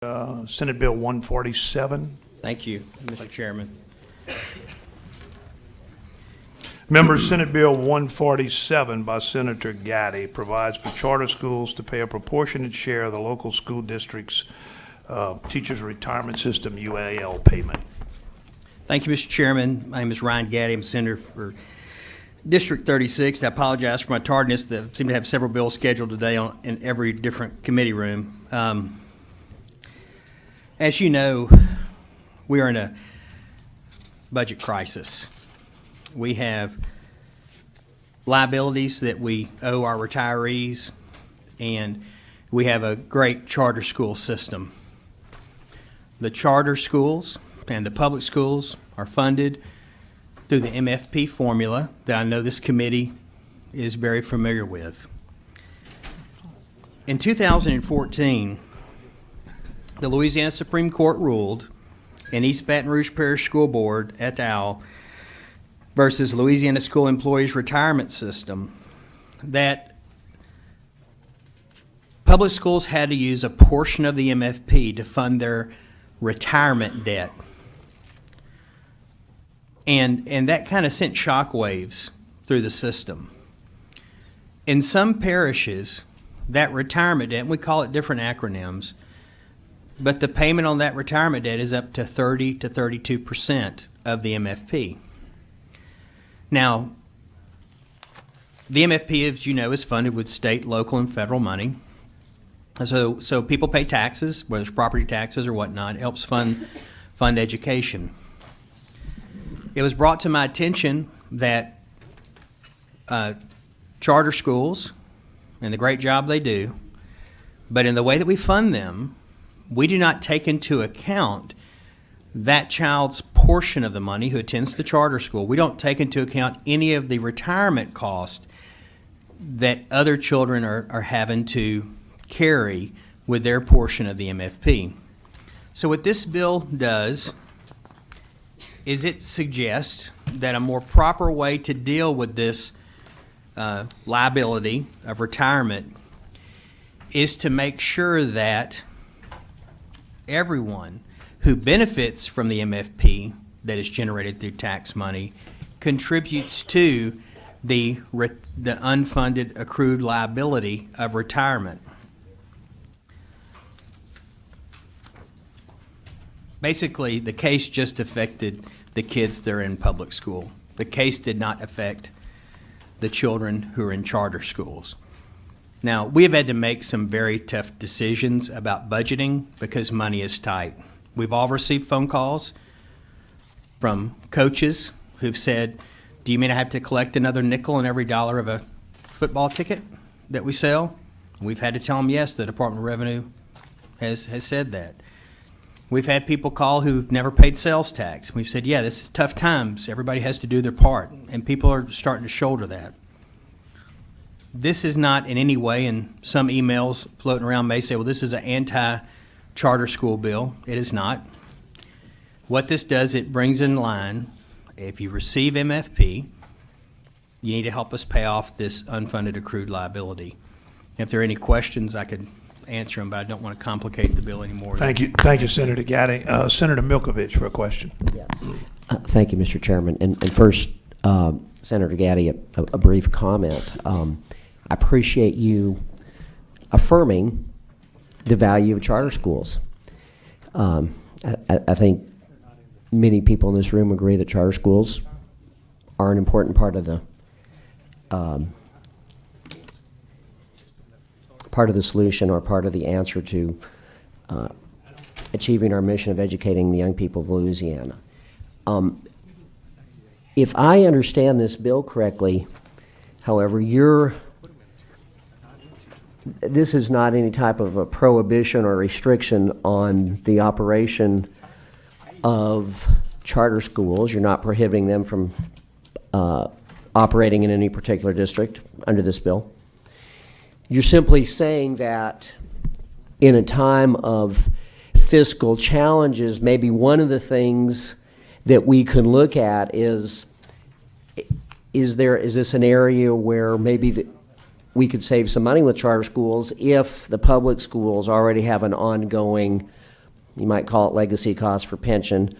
Senate Bill 147. Thank you, Mr. Chairman. Members, Senate Bill 147 by Senator Gatti provides for charter schools to pay a proportionate share of the local school district's Teachers Retirement System UAL payment. Thank you, Mr. Chairman. My name is Ryan Gatti. I'm Senator for District 36. I apologize for my tardiness. I seem to have several bills scheduled today in every different committee room. As you know, we are in a budget crisis. We have liabilities that we owe our retirees, and we have a great charter school system. The charter schools and the public schools are funded through the MFP formula that I know this committee is very familiar with. In 2014, the Louisiana Supreme Court ruled in East Baton Rouge Parish School Board et al. Versus Louisiana School Employees Retirement System that public schools had to use a portion of the MFP to fund their retirement debt. And that kind of sent shockwaves through the system. In some parishes, that retirement debt, and we call it different acronyms, but the payment on that retirement debt is up to 30 to 32% of the MFP. Now, the MFP, as you know, is funded with state, local, and federal money. So people pay taxes, whether it's property taxes or whatnot. It helps fund education. It was brought to my attention that charter schools, and the great job they do, but in the way that we fund them, we do not take into account that child's portion of the money who attends the charter school. We don't take into account any of the retirement cost that other children are having to carry with their portion of the MFP. So what this bill does is it suggests that a more proper way to deal with this liability of retirement is to make sure that everyone who benefits from the MFP that is generated through tax money contributes to the unfunded accrued liability of retirement. Basically, the case just affected the kids that are in public school. The case did not affect the children who are in charter schools. Now, we have had to make some very tough decisions about budgeting because money is tight. We've all received phone calls from coaches who've said, do you mean I have to collect another nickel in every dollar of a football ticket that we sell? We've had to tell them, yes, the Department of Revenue has said that. We've had people call who've never paid sales tax. We've said, yeah, this is tough times. Everybody has to do their part, and people are starting to shoulder that. This is not in any way, and some emails floating around may say, well, this is an anti-charter school bill. It is not. What this does, it brings in line, if you receive MFP, you need to help us pay off this unfunded accrued liability. If there are any questions, I could answer them, but I don't want to complicate the bill anymore. Thank you, Senator Gatti. Senator Milkovich for a question. Yes. Thank you, Mr. Chairman. And first, Senator Gatti, a brief comment. I appreciate you affirming the value of charter schools. I think many people in this room agree that charter schools are an important part of the solution or part of the answer to achieving our mission of educating the young people of Louisiana. If I understand this bill correctly, however, this is not any type of a prohibition or restriction on the operation of charter schools. You're not prohibiting them from operating in any particular district under this bill. You're simply saying that in a time of fiscal challenges, maybe one of the things that we can look at is this an area where maybe we could save some money with charter schools if the public schools already have an ongoing you might call it legacy costs for pension,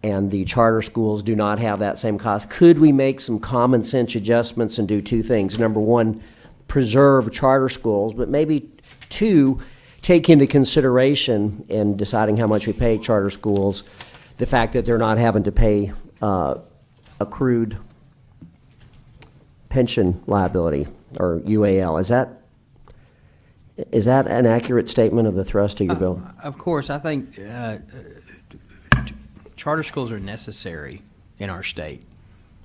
and the charter schools do not have that same cost. Could we make some common sense adjustments and do two things? Number one, preserve charter schools, but maybe two, take into consideration in deciding how much we pay charter schools, the fact that they're not having to pay accrued pension liability, or UAL. Is that an accurate statement of the thrust of your bill? Of course, I think charter schools are necessary in our state,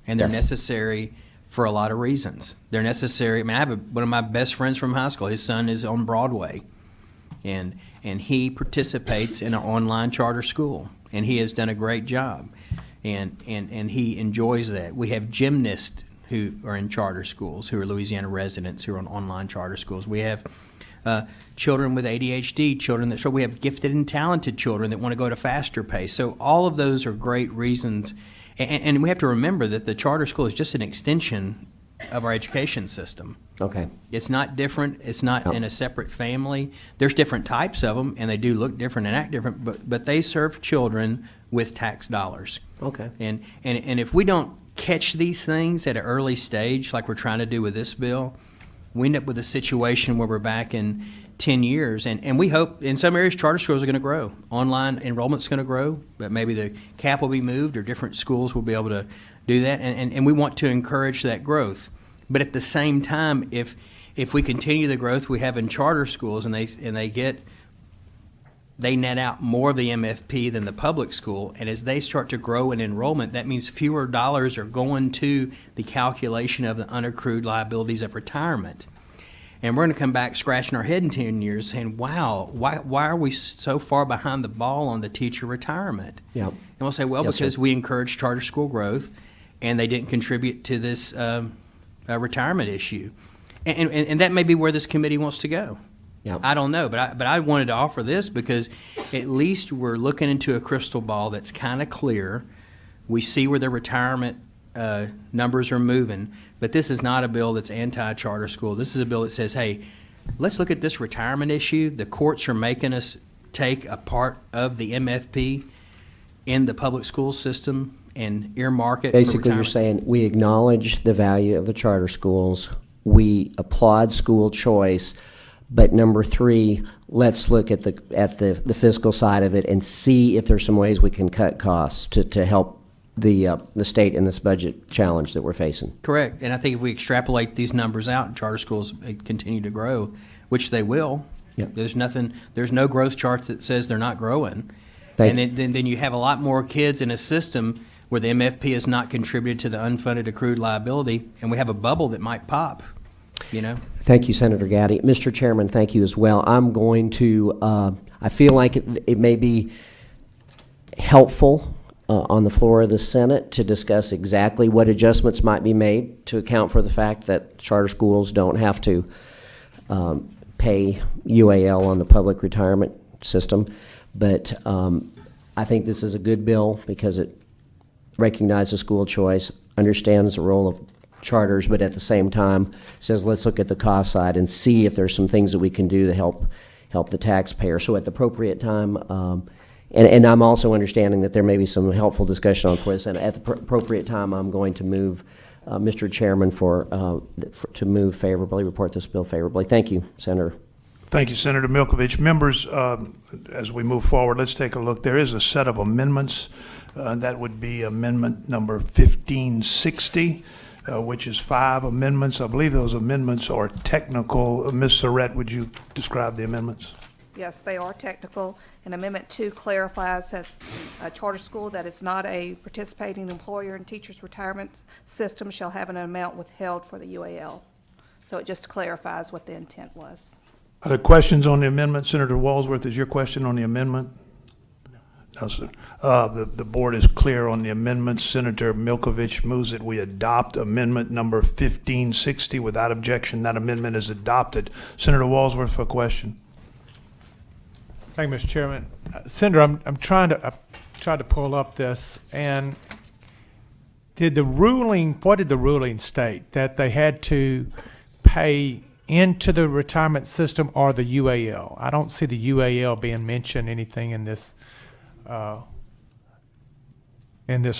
and they're Yes. necessary for a lot of reasons. They're necessary. I mean, I have one of my best friends from high school. His son is on Broadway, and he participates in an online charter school, and he has done a great job, and he enjoys that. We have gymnasts who are in charter schools, who are Louisiana residents, who are on online charter schools. We have children with ADHD, so we have gifted and talented children that want to go at a faster pace. So all of those are great reasons, and we have to remember that the charter school is just an extension of our education system. Okay. It's not different. It's not in a separate family. There's different types of them, and they do look different and act different, but they serve children with tax dollars. Okay. And if we don't catch these things at an early stage, like we're trying to do with this bill, we end up with a situation where we're back in 10 years. And we hope in some areas charter schools are going to grow. Online enrollment's going to grow, but maybe the cap will be moved or different schools will be able to do that. And we want to encourage that growth. But at the same time, if we continue the growth we have in charter schools and they net out more of the MFP than the public school, and as they start to grow in enrollment, that means fewer dollars are going to the calculation of the unaccrued liabilities of retirement. And we're going to come back scratching our head in 10 years saying, wow, why are we so far behind the ball on the teacher retirement? Yeah. And we'll say, well, Yes, because sir. we encouraged charter school growth, and they didn't contribute to this retirement issue. And that may be where this committee wants to go. Yeah. I don't know, but I wanted to offer this because at least we're looking into a crystal ball that's kind of clear. We see where the retirement numbers are moving, but this is not a bill that's anti-charter school. This is a bill that says, hey, let's look at this retirement issue. The courts are making us take a part of the MFP in the public school system and earmark it for Basically, you're retirement. saying we acknowledge the value of the charter schools, we applaud school choice, but number three, let's look at the fiscal side of it and see if there's some ways we can cut costs to help the state in this budget challenge that we're facing. Correct. And I think if we extrapolate these numbers out and charter schools continue to grow, which they will, Yep. there's no growth chart that says they're not growing. Thank And then you have a lot more kids in a system where the MFP has not contributed to the unfunded accrued liability, and we have a bubble that might pop, you know? Thank you, Senator Gatti. Mr. Chairman, thank you as well. I'm going to, I feel like it may be helpful on the floor of the Senate to discuss exactly what adjustments might be made to account for the fact that charter schools don't have to pay UAL on the public retirement system. But I think this is a good bill because it recognizes school choice, understands the role of charters, but at the same time says let's look at the cost side and see if there's some things that we can do to help the taxpayer. So at the appropriate time, and I'm also understanding that there may be some helpful discussion on this, and at the appropriate time, I'm going to move, Mr. Chairman, to move favorably, report this bill favorably. Thank you, Senator. Thank you, Senator Milkovich. Members, as we move forward, let's take a look. There is a set of amendments. That would be amendment number 1560, which is 5 amendments. I believe those amendments are technical. Ms. Surratt, would you describe the amendments? Yes, they are technical. And Amendment 2 clarifies that a charter school that is not a participating employer in Teachers Retirement System shall have an amount withheld for the UAL. So it just clarifies what the intent was. Are there questions on the amendment? Senator Walsworth, is your question on the amendment? No, sir. The board is clear on the amendment. Senator Milkovich moves that we adopt amendment number 1560 without objection. That amendment is adopted. Senator Walsworth for a question. Thank you, Mr. Chairman. Senator, I'm trying to pull up this, and what did the ruling state? That they had to pay into the retirement system or the UAL? I don't see the UAL being mentioned anything in this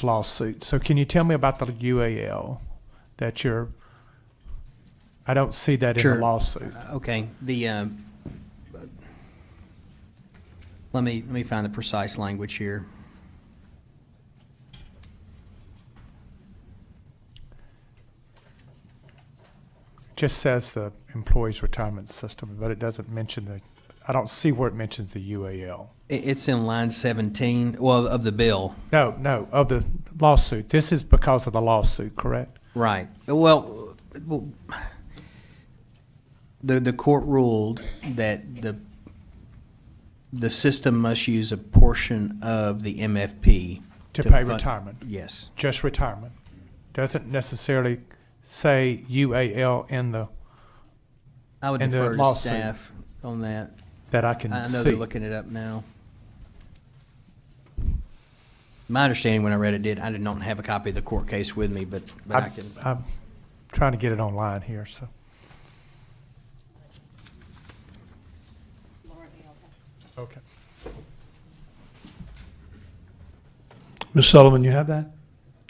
lawsuit. So can you tell me about the UAL that you're? I don't see that in Sure. the lawsuit. Okay, let me find the precise language here. Just says the employees' retirement system, but it doesn't mention I don't see where it mentions the UAL. It's in line 17, well, of the bill. No, of the lawsuit. This is because of the lawsuit, correct? Right. Well, the court ruled that the system must use a portion of the MFP To pay fund- retirement. Yes. Just retirement. Doesn't necessarily say UAL in the, I would And the defer to lawsuit. staff on that. that I can I know see. they're looking it up now. My understanding when I read it, I did not have a copy of the court case with me, but I can. I'm trying to get it online here, so. Okay. Ms. Sullivan, you have that?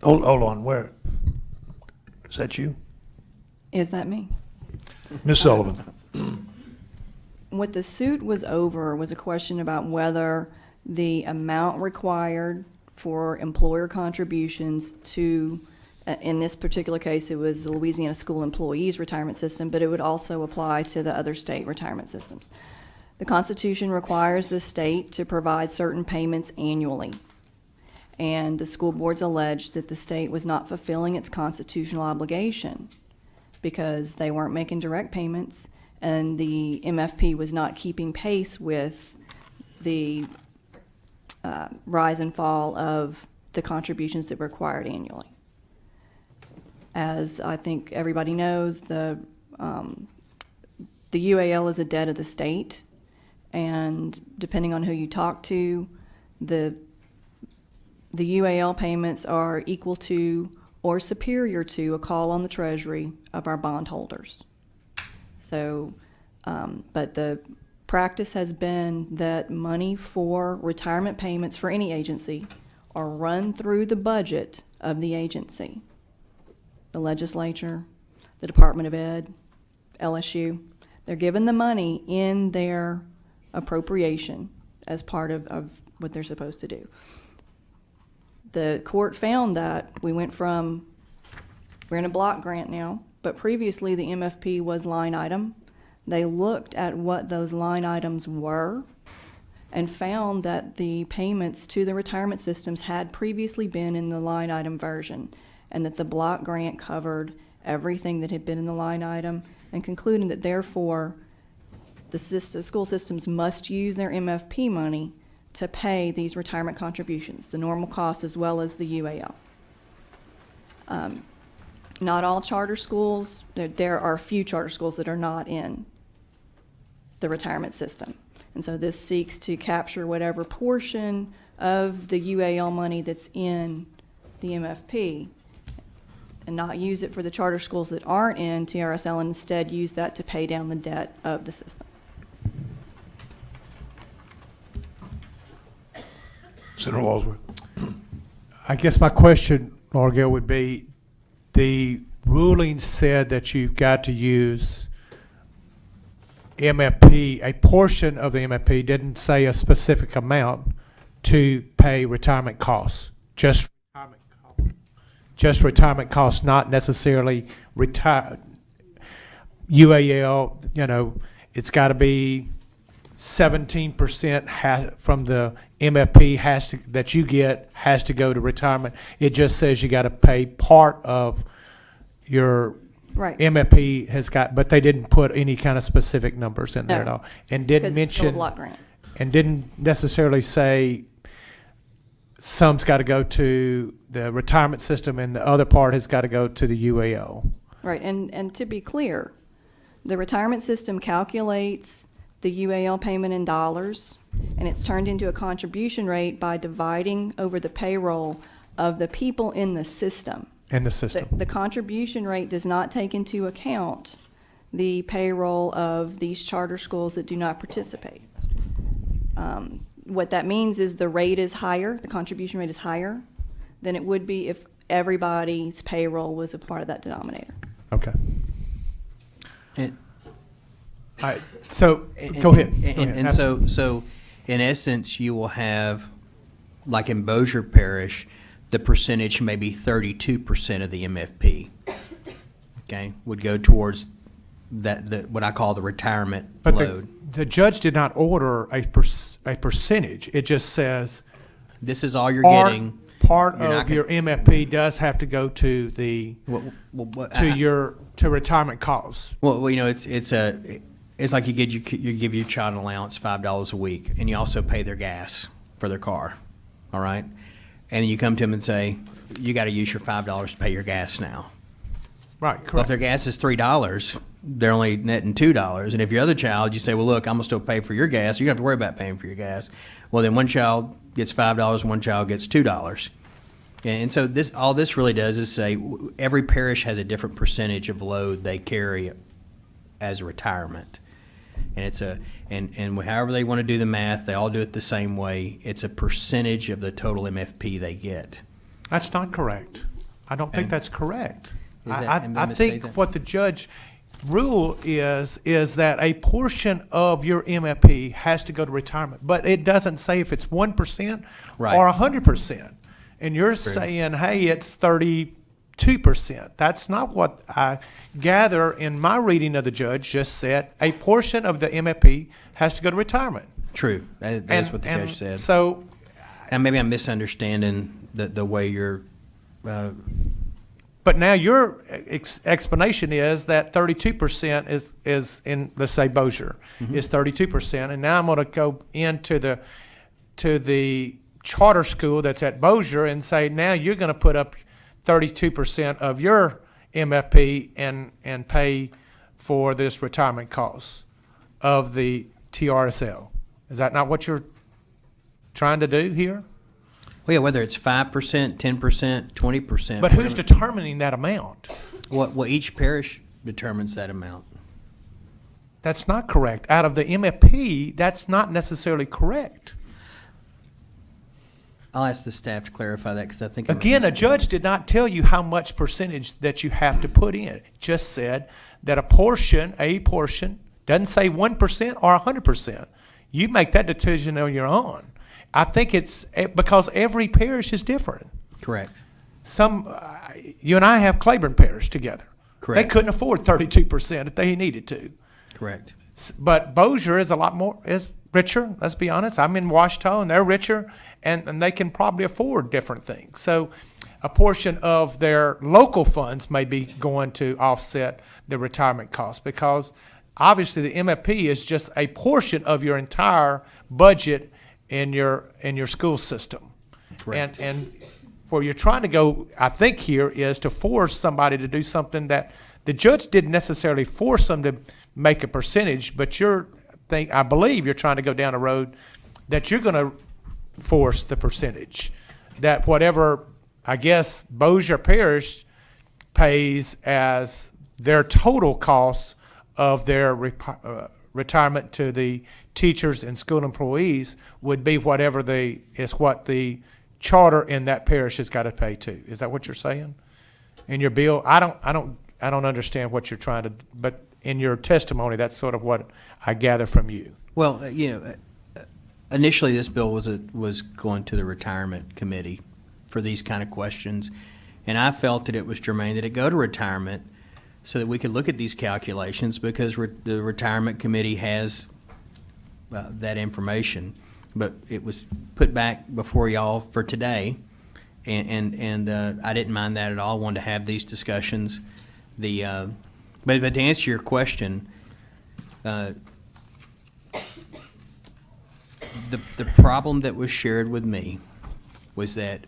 Hold on, where? Is that you? Is that me? Ms. Sullivan? What the suit was over was a question about whether the amount required for employer contributions to, in this particular case, it was the Louisiana School Employees Retirement System, but it would also apply to the other state retirement systems. The Constitution requires the state to provide certain payments annually. And the school boards alleged that the state was not fulfilling its constitutional obligation because they weren't making direct payments and the MFP was not keeping pace with the rise and fall of the contributions that were required annually. As I think everybody knows, the UAL is a debt of the state, and depending on who you talk to, the UAL payments are equal to or superior to a call on the Treasury of our bondholders. So, but the practice has been that money for retirement payments for any agency are run through the budget of the agency. The legislature, the Department of Ed, LSU, they're given the money in their appropriation as part of what they're supposed to do. The court found that we're in a block grant now, but previously the MFP was line item. They looked at what those line items were and found that the payments to the retirement systems had previously been in the line item version and that the block grant covered everything that had been in the line item, and concluding that therefore the school systems must use their MFP money to pay these retirement contributions, the normal costs as well as the UAL. Not all charter schools, there are a few charter schools that are not in the retirement system. And so this seeks to capture whatever portion of the UAL money that's in the MFP and not use it for the charter schools that aren't in TRSL and instead use that to pay down the debt of the system. Senator Walsworth? I guess my question, Laura Gill, would be, the ruling said that you've got to use MFP, a portion of the MFP, didn't say a specific amount to pay retirement costs. Just retirement costs, not necessarily UAL, it's got to be 17% from the MFP that you get has to go to retirement. It just says you got to pay part of your Right. MFP has got, but they didn't put any kind of specific numbers in there at No. all, and didn't Because it's still a mention, block grant. and didn't necessarily say some's got to go to the retirement system and the other part has got to go to the UAL. Right, and to be clear, the retirement system calculates the UAL payment in dollars, and it's turned into a contribution rate by dividing over the payroll of the people in the system. In the system. The contribution rate does not take into account the payroll of these charter schools that do not participate. What that means is the rate is higher, the contribution rate is higher than it would be if everybody's payroll was a part of that denominator. Okay. And- All right, so, go ahead. Go ahead. And so, in essence, you will have, like in Bossier Parish, the percentage may be 32% of the MFP. Okay, would go towards that, what I call the retirement But load. the judge did not order a percentage. It just says This is all you're part, getting. part You're not of gonna- your MFP does have to go to the, to retirement cause. Well, you know, it's like you give your child an allowance $5 a week, and you also pay their gas for their car, all right? And then you come to them and say, you got to use your $5 to pay your gas now. Right, Well, if correct. their gas is $3, they're only netting $2. And if your other child, you say, well, look, I'm gonna still pay for your gas. You don't have to worry about paying for your gas. Well, then one child gets $5, one child gets $2. And so all this really does is say every parish has a different percentage of load they carry as a retirement. And and however they want to do the math, they all do it the same way. It's a percentage of the total MFP they get. That's not correct. I don't think Okay. that's correct. Is that- I am I mistaken? think what the judge rule is that a portion of your MFP has to go to retirement, but it doesn't say if it's 1% Right. or 100%. And you're saying, hey, it's 32%. That's not what I gather in my reading of the judge just said. A portion of the MFP has to go to retirement. True. That's what the judge said. So And maybe I'm misunderstanding the way you're. but now your explanation is that 32% is in, let's say Bossier, is 32%, and now I'm going to go into the charter school that's at Bossier and say now you're going to put up 32% of your MFP and pay for this retirement cost of the TRSL. Is that not what you're trying to do here? Well, yeah, whether it's 5%, 10%, 20%. But who's determining that amount? Well, each parish determines that amount. That's not correct. Out of the MFP, that's not necessarily correct. I'll ask the staff to clarify that because I think. I'm Again, a mistaken. judge did not tell you how much percentage that you have to put in. It just said that a portion, doesn't say 1% or 100%. You make that decision on your own. I think it's because every parish is different. Correct. You and I have Claiborne Parish together. Correct. They couldn't afford 32% if they needed to. Correct. But Bossier is a lot more, is richer, let's be honest. I'm in Washita, and they're richer, and they can probably afford different things. So a portion of their local funds may be going to offset the retirement costs because obviously the MFP is just a portion of your entire budget in your school system. Correct. And where you're trying to go, I think here, is to force somebody to do something that the judge didn't necessarily force them to make a percentage, but I believe you're trying to go down a road that you're going to force the percentage. That whatever, I guess, Bossier Parish pays as their total costs of their retirement to the teachers and school employees would be whatever what the charter in that parish has got to pay too. Is that what you're saying? In your bill, I don't understand what you're trying to, but in your testimony, that's sort of what I gather from you. Well, initially this bill was going to the retirement committee for these kind of questions, and I felt that it was germane that it go to retirement so that we could look at these calculations because the retirement committee has that information. But it was put back before y'all for today, and I didn't mind that at all. I wanted to have these discussions. But to answer your question, the problem that was shared with me was that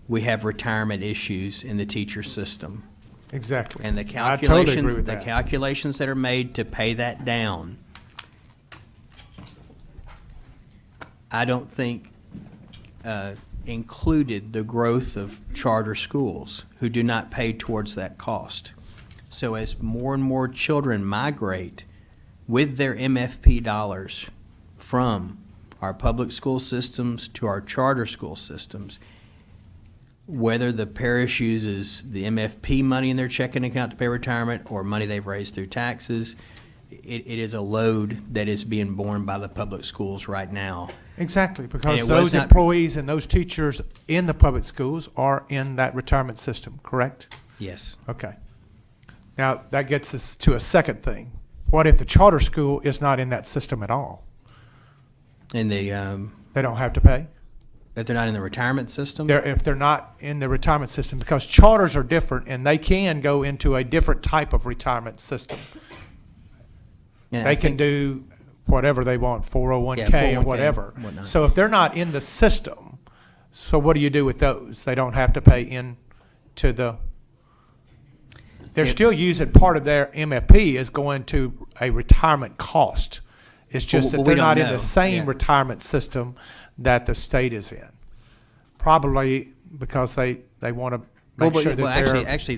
we have retirement issues in the teacher system. Exactly. And the I totally agree calculations, with the that. calculations that are made to pay that down, I don't think included the growth of charter schools who do not pay towards that cost. So as more and more children migrate with their MFP dollars from our public school systems to our charter school systems, whether the parish uses the MFP money in their checking account to pay retirement or money they've raised through taxes, it is a load that is being borne by the public schools right now. Exactly, And because it was those not- employees and those teachers in the public schools are in that retirement system, correct? Yes. Okay. Now, that gets us to a second thing. What if the charter school is not in that system at all? And They don't have to pay? if they're not in the retirement system, If they're not in the retirement system, because charters are different and they can go into a different type of retirement system. and I They can think- do whatever they want, 401K or 401K, whatever. whatnot. So if they're not in the system, so what do you do with those? They don't have to pay into the, they're If- still using part of their MFP is going to a retirement cost. It's just Well, that we they're don't not in know. the same Yeah. retirement system that the state is in. Probably because they want to make sure that they're. actually,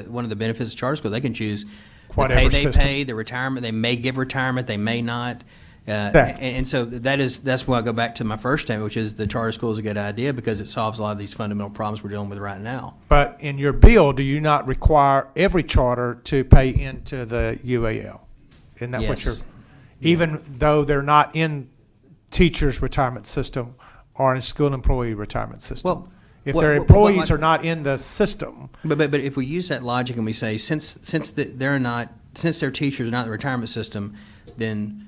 one of the benefits of charter school, they can choose the Whatever pay they system. pay, the retirement. They may give retirement, they may not. That. And so that's why I go back to my first statement, which is the charter school is a good idea because it solves a lot of these fundamental problems we're dealing with right now. But in your bill, do you not require every charter to pay into the UAL? Isn't that what you're, Yes. even though they're not in teachers' retirement system or in school employee retirement system? Well, If what- their what- what employees my- are not in the system, But if we use that logic and we say since their teachers are not in the retirement system, then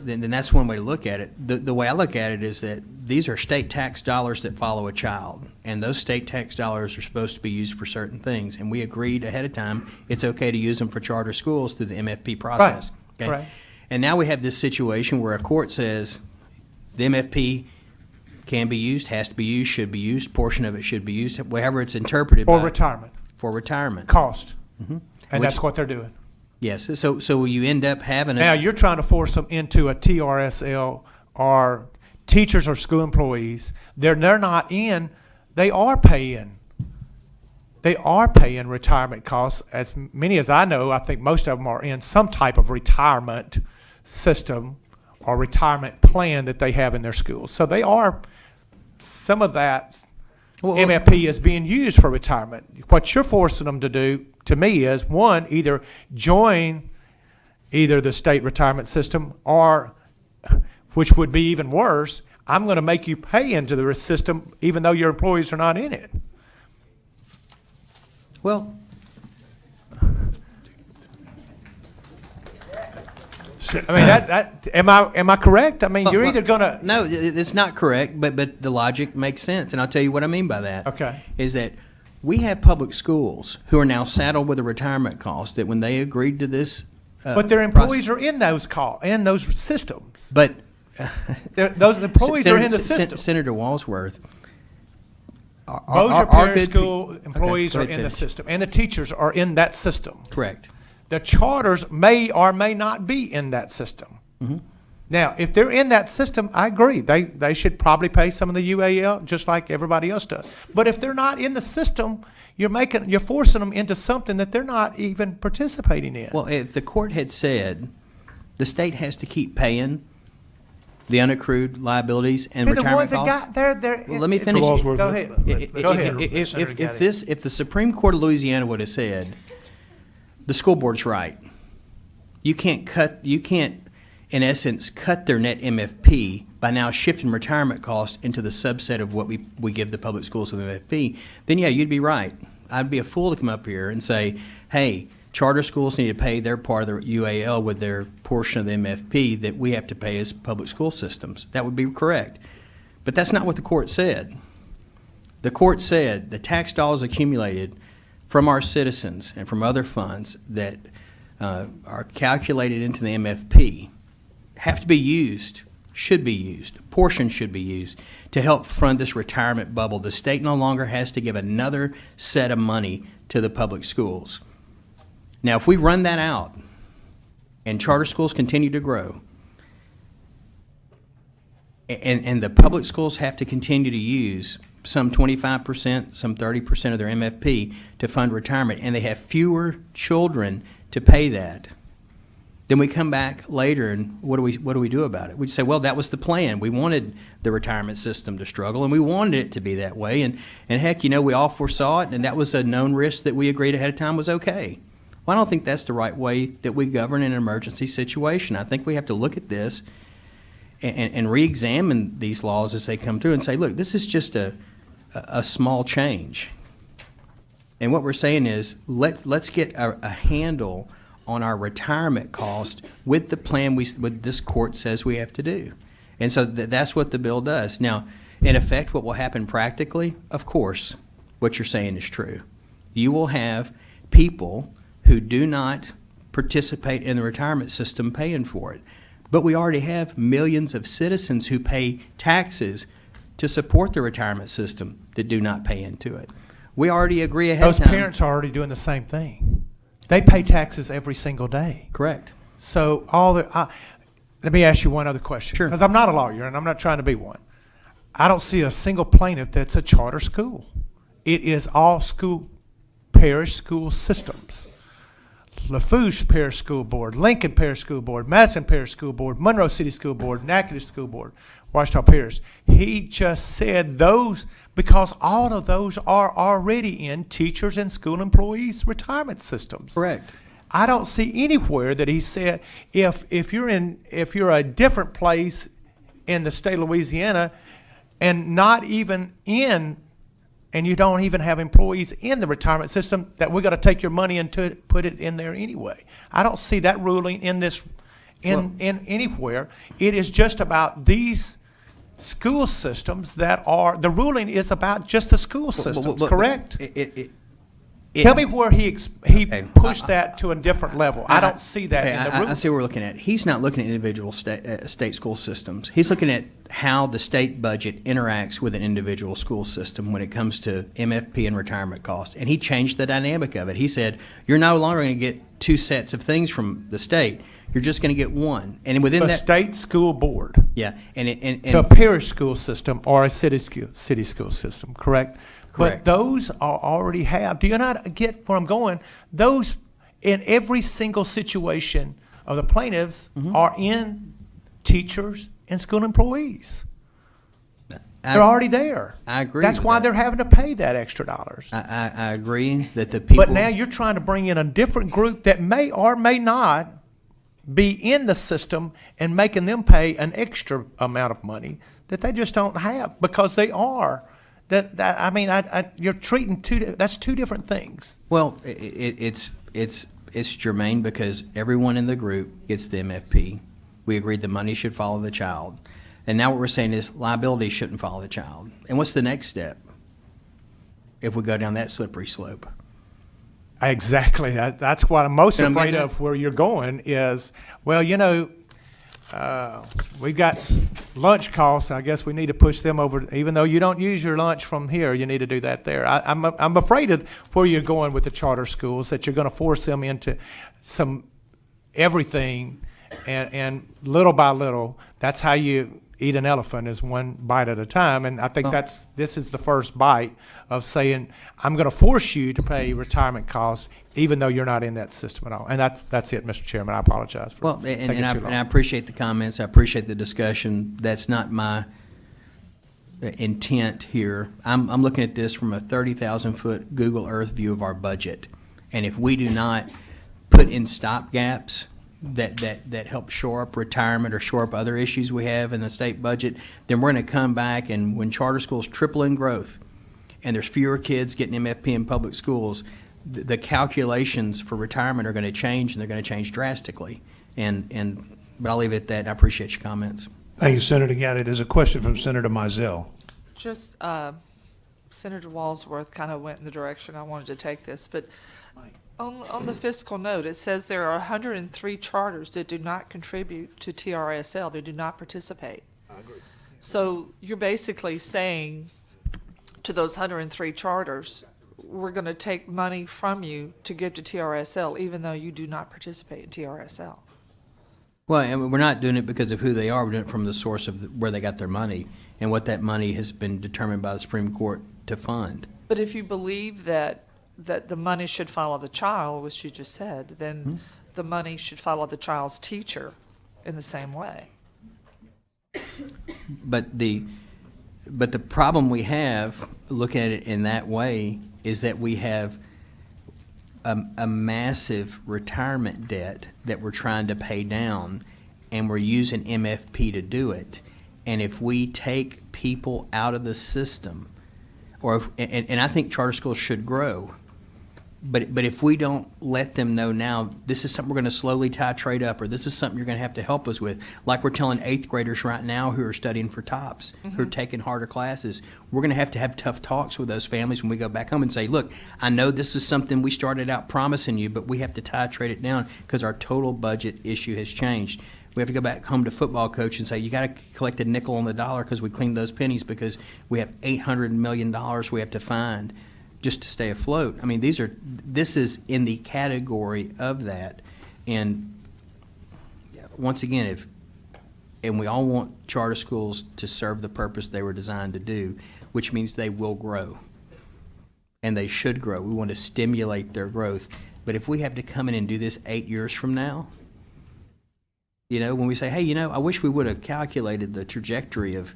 that's one way to look at it. The way I look at it is that these are state tax dollars that follow a child, and those state tax dollars are supposed to be used for certain things. And we agreed ahead of time it's okay to use them for charter schools through the MFP process. Okay? right. And now we have this situation where a court says the MFP can be used, has to be used, should be used, portion of it should be used, whatever it's interpreted or by. retirement For retirement. cost. And Which- that's what they're doing. Yes, so you end up having Now, you're trying to force them into a TRSL or teachers or school employees. They're not in, they are paying retirement costs. As many as I know, I think most of them are in some type of retirement system or retirement plan that they have in their schools. So they are, some of that MFP is being used for retirement. What you're forcing them to do, to me, is one, either join either the state retirement system or, which would be even worse, I'm going to make you pay into the system even though your employees are not in it. Well, I mean, am I correct? I mean, you're either going to, no, it's not correct, but the logic makes sense, and I'll tell you what I mean by that. Okay. Is that we have public schools who are now saddled with a retirement cost that when they agreed to this. but their employees are in those systems. But. Those employees are in the system. Senator Walsworth. Bossier Parish School employees go are ahead, in the finish. system, and the teachers are in that system. Correct. The charters may or may not be in that system. Now, if they're in that system, I agree. They should probably pay some of the UAL just like everybody else does. But if they're not in the system, you're forcing them into something that they're not even participating in. Well, if the court had said the state has to keep paying the unaccrued liabilities and they're the retirement ones that costs. got they're Well, let me finish. Walsworth, Go ahead. Go ahead. If the Supreme Court of Louisiana would have said the school board's right, you can't in essence cut their net MFP by now shifting retirement costs into the subset of what we give the public schools of MFP, then yeah, you'd be right. I'd be a fool to come up here and say, hey, charter schools need to pay their part of the UAL with their portion of the MFP that we have to pay as public school systems. That would be correct. But that's not what the court said. The court said the tax dollars accumulated from our citizens and from other funds that are calculated into the MFP have to be used, should be used, a portion should be used to help fund this retirement bubble. The state no longer has to give another set of money to the public schools. Now, if we run that out and charter schools continue to grow and the public schools have to continue to use some 25%, some 30% of their MFP to fund retirement, and they have fewer children to pay that, then we come back later and what do we do about it? We say, well, that was the plan. We wanted the retirement system to struggle, and we wanted it to be that way. And heck, we all foresaw it, and that was a known risk that we agreed ahead of time was okay. Well, I don't think that's the right way that we govern in an emergency situation. I think we have to look at this and re-examine these laws as they come through and say, look, this is just a small change. And what we're saying is let's get a handle on our retirement cost with the plan what this court says we have to do. And so that's what the bill does. Now, in effect, what will happen practically, of course, what you're saying is true. You will have people who do not participate in the retirement system paying for it. But we already have millions of citizens who pay taxes to support the retirement system that do not pay into it. We already agree ahead Those of time. parents are already doing the same thing. They pay taxes every single day. Correct. So let me ask you one other question. Sure. Because I'm not a lawyer and I'm not trying to be one. I don't see a single plaintiff that's a charter school. It is all parish school systems. Lafourche Parish School Board, Lincoln Parish School Board, Madison Parish School Board, Monroe City School Board, Natchitoches School Board, Ouachita Parish. He just said those because all of those are already in teachers and school employees' retirement systems. Correct. I don't see anywhere that he said if you're a different place in the state of Louisiana and not even and you don't even have employees in the retirement system, that we're going to take your money and put it in there anyway. I don't see that ruling in anywhere. It is just about these school systems the ruling is about just the school systems, correct? Tell me where he pushed that to a different level. I don't see that in the ruling. I see what we're looking at. He's not looking at individual state school systems. He's looking at how the state budget interacts with an individual school system when it comes to MFP and retirement costs. And he changed the dynamic of it. He said, you're no longer going to get two sets of things from the state. You're just going to get one. And within a that state school board. Yeah. And to a parish school system or a city school system, correct? Correct. But those already have. Do you not get where I'm going? Those in every single situation of the plaintiffs are in teachers and school employees. They're already there. I agree. That's with why that. they're having to pay that extra dollars. I agree that the people. But now you're trying to bring in a different group that may or may not be in the system and making them pay an extra amount of money that they just don't have because they are. You're treating that's two different things. Well, it's germane because everyone in the group gets the MFP. We agreed the money should follow the child. And now what we're saying is liability shouldn't follow the child. And what's the next step if we go down that slippery slope? Exactly. That's what I'm most And I'm afraid getting of where you're going is, well, we've got lunch costs. I guess we need to push them over. Even though you don't use your lunch from here, you need to do that there. I'm afraid of where you're going with the charter schools, that you're going to force them into some everything, and little by little, that's how you eat an elephant, is one bite at a time. And I think this is the first bite of saying, I'm going to force you to pay retirement costs even though you're not in that system at all. And that's it, Mr. Chairman. I apologize for taking too long. And I appreciate the comments. I appreciate the discussion. That's not my intent here. I'm looking at this from a 30,000-foot Google Earth view of our budget. And if we do not put in stopgaps that help shore up retirement or shore up other issues we have in the state budget, then we're going to come back, and when charter schools triple in growth and there's fewer kids getting MFP in public schools, the calculations for retirement are going to change, and they're going to change drastically. But I'll leave it at that, and I appreciate your comments. Thank you, Senator Gatti. There's a question from Senator Mizell. Just Senator Walsworth kind of went in the direction I wanted to take this, but on the fiscal note, it says there are 103 charters that do not contribute to TRSL. They do not participate. I agree. So you're basically saying to those 103 charters, we're going to take money from you to give to TRSL, even though you do not participate in TRSL. Well, and we're not doing it because of who they are. We're doing it from the source of where they got their money and what that money has been determined by the Supreme Court to fund. But if you believe that the money should follow the child, which you just said, then the money should follow the child's teacher in the same way. But the problem we have, looking at it in that way, is that we have a massive retirement debt that we're trying to pay down, and we're using MFP to do it. And if we take people out of the system, and I think charter schools should grow, but if we don't let them know now, this is something we're going to slowly titrate up, or this is something you're going to have to help us with, like we're telling 8th graders right now who are studying for TOPS, who are taking harder classes, we're going to have tough talks with those families when we go back home and say, look, I know this is something we started out promising you, but we have to titrate it down because our total budget issue has changed. We have to go back home to football coach and say, you got to collect a nickel on the dollar because we cleaned those pennies because we have $800 million we have to find just to stay afloat. I mean, this is in the category of that. And once again, and we all want charter schools to serve the purpose they were designed to do, which means they will grow. And they should grow. We want to stimulate their growth. But if we have to come in and do this 8 years from now, when we say, hey, I wish we would have calculated the trajectory of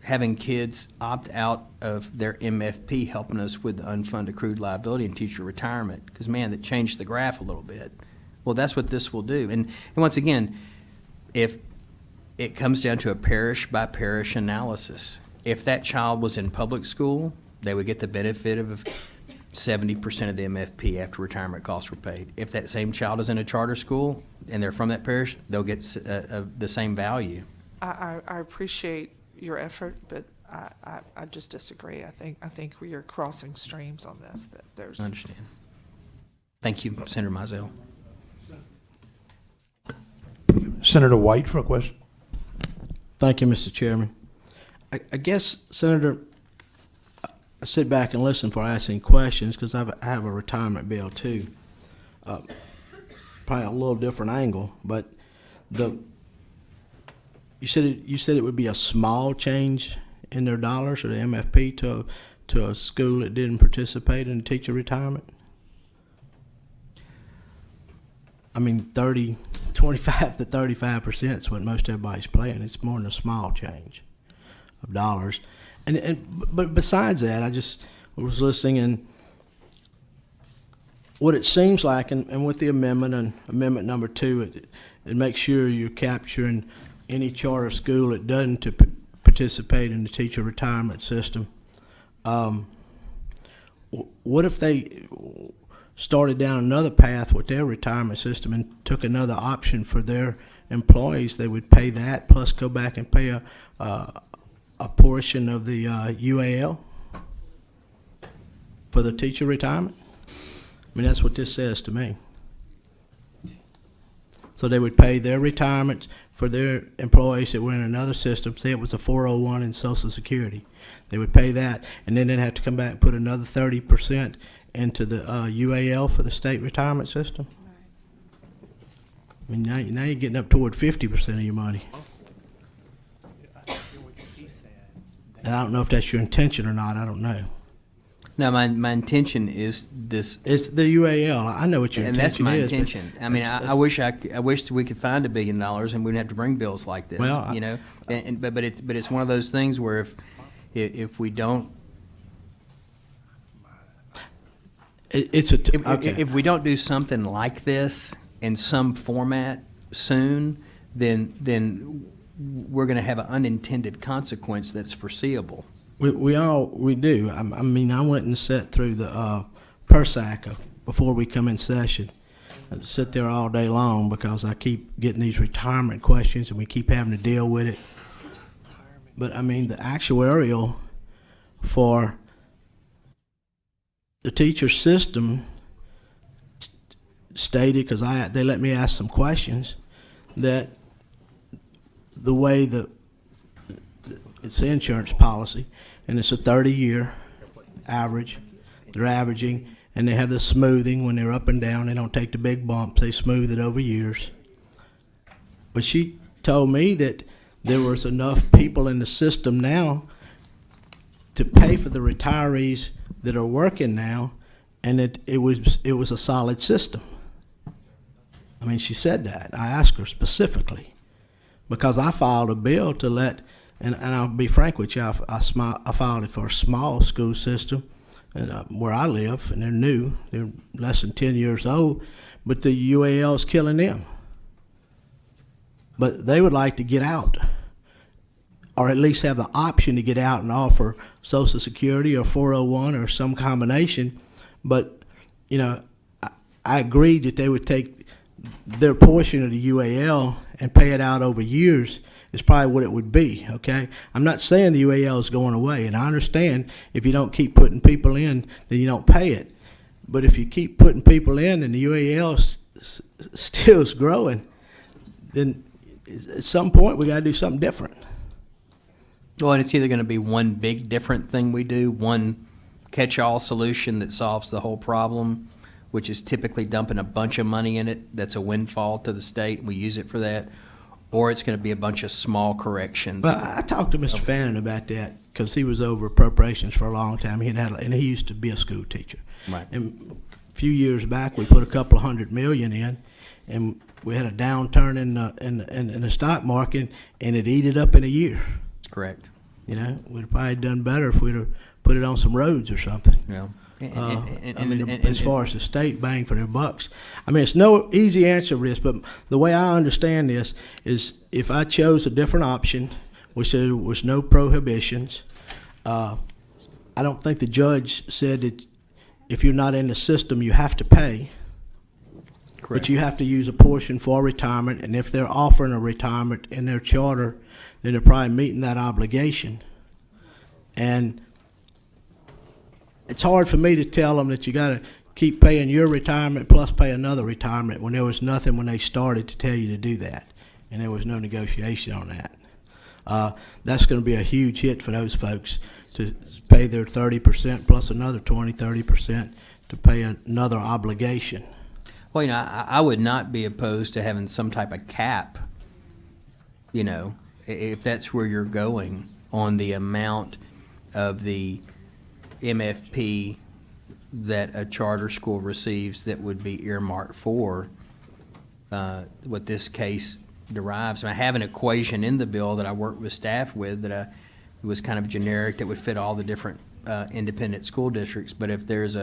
having kids opt out of their MFP helping us with the unfunded accrued liability and teacher retirement, because, man, that changed the graph a little bit. Well, that's what this will do. And once again, if it comes down to a parish-by-parish analysis, if that child was in public school, they would get the benefit of 70% of the MFP after retirement costs were paid. If that same child is in a charter school and they're from that parish, they'll get the same value. I appreciate your effort, but I just disagree. I think we are crossing streams on this. That there's. I understand. Thank you, Senator Mizell. Senator White for a question. Thank you, Mr. Chairman. I guess, Senator, I sit back and listen for asking questions because I have a retirement bill too. Probably a little different angle, but you said it would be a small change in their dollars or the MFP to a school that didn't participate in teacher retirement. I mean, 25 to 35% is what most everybody's paying. It's more than a small change of dollars. But besides that, I just was listening, and what it seems like, and with the amendment and amendment number 2, it makes sure you're capturing any charter school that doesn't participate in the teacher retirement system. What if they started down another path with their retirement system and took another option for their employees? They would pay that plus go back and pay a portion of the UAL for the teacher retirement? I mean, that's what this says to me. So they would pay their retirement for their employees that were in another system. Say it was a 401 in Social Security. They would pay that, and then they'd have to come back and put another 30% into the UAL for the state retirement system. I mean, now you're getting up toward 50% of your money. And I don't know if that's your intention or not. I don't know. No, my intention is this. It's the UAL. I know what your And intention is. that's my intention. I mean, that's- I wish we could find $1 billion and we wouldn't have to bring bills like this. Well, but it's one of those things where if we don't if we don't do something like this in some format soon, then we're going to have an unintended consequence that's foreseeable. We do. I mean, I went and sat through the PERSACA before we come in session. I sit there all day long because I keep getting these retirement questions and we keep having to deal with it. But I mean, the actuarial for the teacher system stated, because they let me ask some questions, that the way it's the insurance policy, and it's a 30-year average. They're averaging, and they have the smoothing when they're up and down. They don't take the big bumps. They smooth it over years. But she told me that there was enough people in the system now to pay for the retirees that are working now, and it was a solid system. I mean, she said that. I asked her specifically because I filed a bill to let, and I'll be frank with you, I filed it for a small school system where I live, and they're new. They're less than 10 years old, but the UAL is killing them. But they would like to get out, or at least have the option to get out and offer Social Security or 401 or some combination. But, you know, I agreed that they would take their portion of the UAL and pay it out over years is probably what it would be, okay? I'm not saying the UAL is going away, and I understand if you don't keep putting people in, then you don't pay it. But if you keep putting people in and the UAL still is growing, then at some point we got to do something different. Well, and it's either going to be one big different thing we do, one catch-all solution that solves the whole problem, which is typically dumping a bunch of money in it. That's a windfall to the state, and we use it for that. Or it's going to be a bunch of small corrections. Well, I talked to Mr. Fannin about that because he was over appropriations for a long time. And he used to be a school teacher. Right. And a few years back, we put a couple of $100 million in, and we had a downturn in the stock market, and it ate it up in a year. Correct. You know, we'd have probably done better if we'd have put it on some roads or something. Yeah. As far as the state bang for their bucks. I mean, it's no easy answer to this, but the way I understand this is if I chose a different option, which there was no prohibitions, I don't think the judge said that if you're not in the system, you have to pay. Correct. But you have to use a portion for retirement, and if they're offering a retirement in their charter, then they're probably meeting that obligation. And it's hard for me to tell them that you got to keep paying your retirement plus pay another retirement when there was nothing when they started to tell you to do that, and there was no negotiation on that. That's going to be a huge hit for those folks to pay their 30% plus another 30% to pay another obligation. Well, you know, I would not be opposed to having some type of cap, you know, if that's where you're going on the amount of the MFP that a charter school receives that would be earmarked for what this case derives. And I have an equation in the bill that I worked with staff with that was kind of generic that would fit all the different independent school districts. But if there's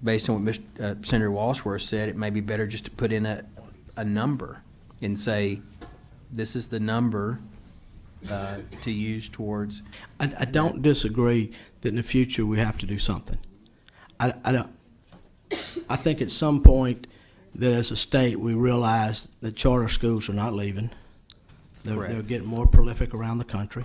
based on what Senator Walshworth said, it may be better just to put in a number and say, this is the number to use towards. I don't disagree that in the future we have to do something. I think at some point that as a state we realize that charter schools are not leaving. They're getting more prolific around the country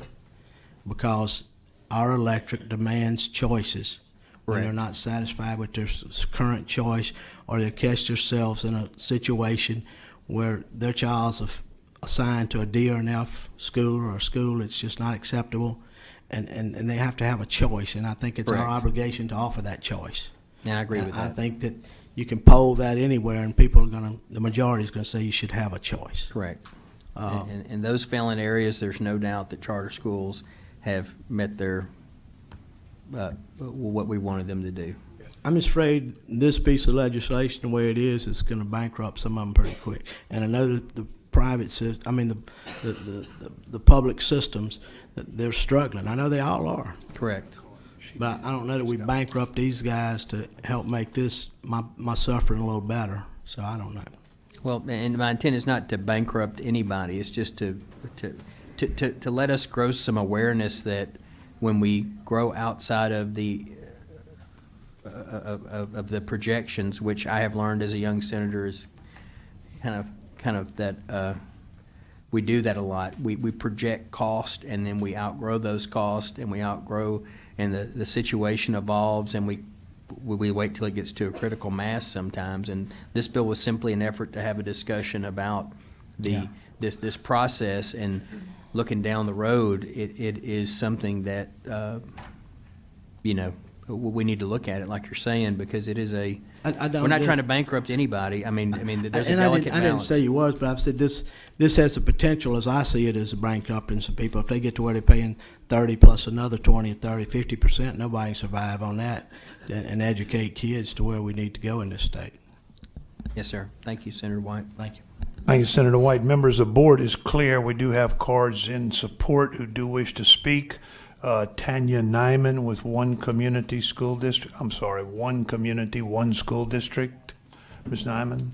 because our electorate demands choices. When they're not satisfied with their current choice, or they catch themselves in a situation where their child's assigned to a D or an F school or a school that's just not acceptable, and they have to have a choice. And I think it's our obligation to offer that choice. Yeah, I agree with that. I think that you can poll that anywhere, and people are the majority is going to say you should have a choice. Correct. In those failing areas, there's no doubt that charter schools have met their what we wanted them to do. I'm just afraid this piece of legislation, the way it is going to bankrupt some of them pretty quick. And I know that the private system, I mean the public systems, they're struggling. I know they all are. Correct. But I don't know that we bankrupt these guys to help make this my suffering a little better. So I don't know. Well, and my intent is not to bankrupt anybody. It's just to let us grow some awareness that when we grow outside of the projections, which I have learned as a young senator is kind of that we do that a lot. We project cost, and then we outgrow those costs, and the situation evolves, and we wait till it gets to a critical mass sometimes. And this bill was simply an effort to have a discussion about this process, and looking down the road, it is something that we need to look at it like you're saying, because it is I don't we're not get- trying to bankrupt anybody. I mean, there's a And delicate I didn't balance. say you was, but I've said this has the potential, as I see it, as a bankrupting some people. If they get to where they're paying 30 plus another 20, 30, 50%, nobody can survive on that and educate kids to where we need to go in this state. Yes, sir. Thank you, Senator White. Thank you. Thank you, Senator White. Members, the board is clear. We do have cards in support who do wish to speak. Tanya Nyman with one community, one school district. Ms. Nyman.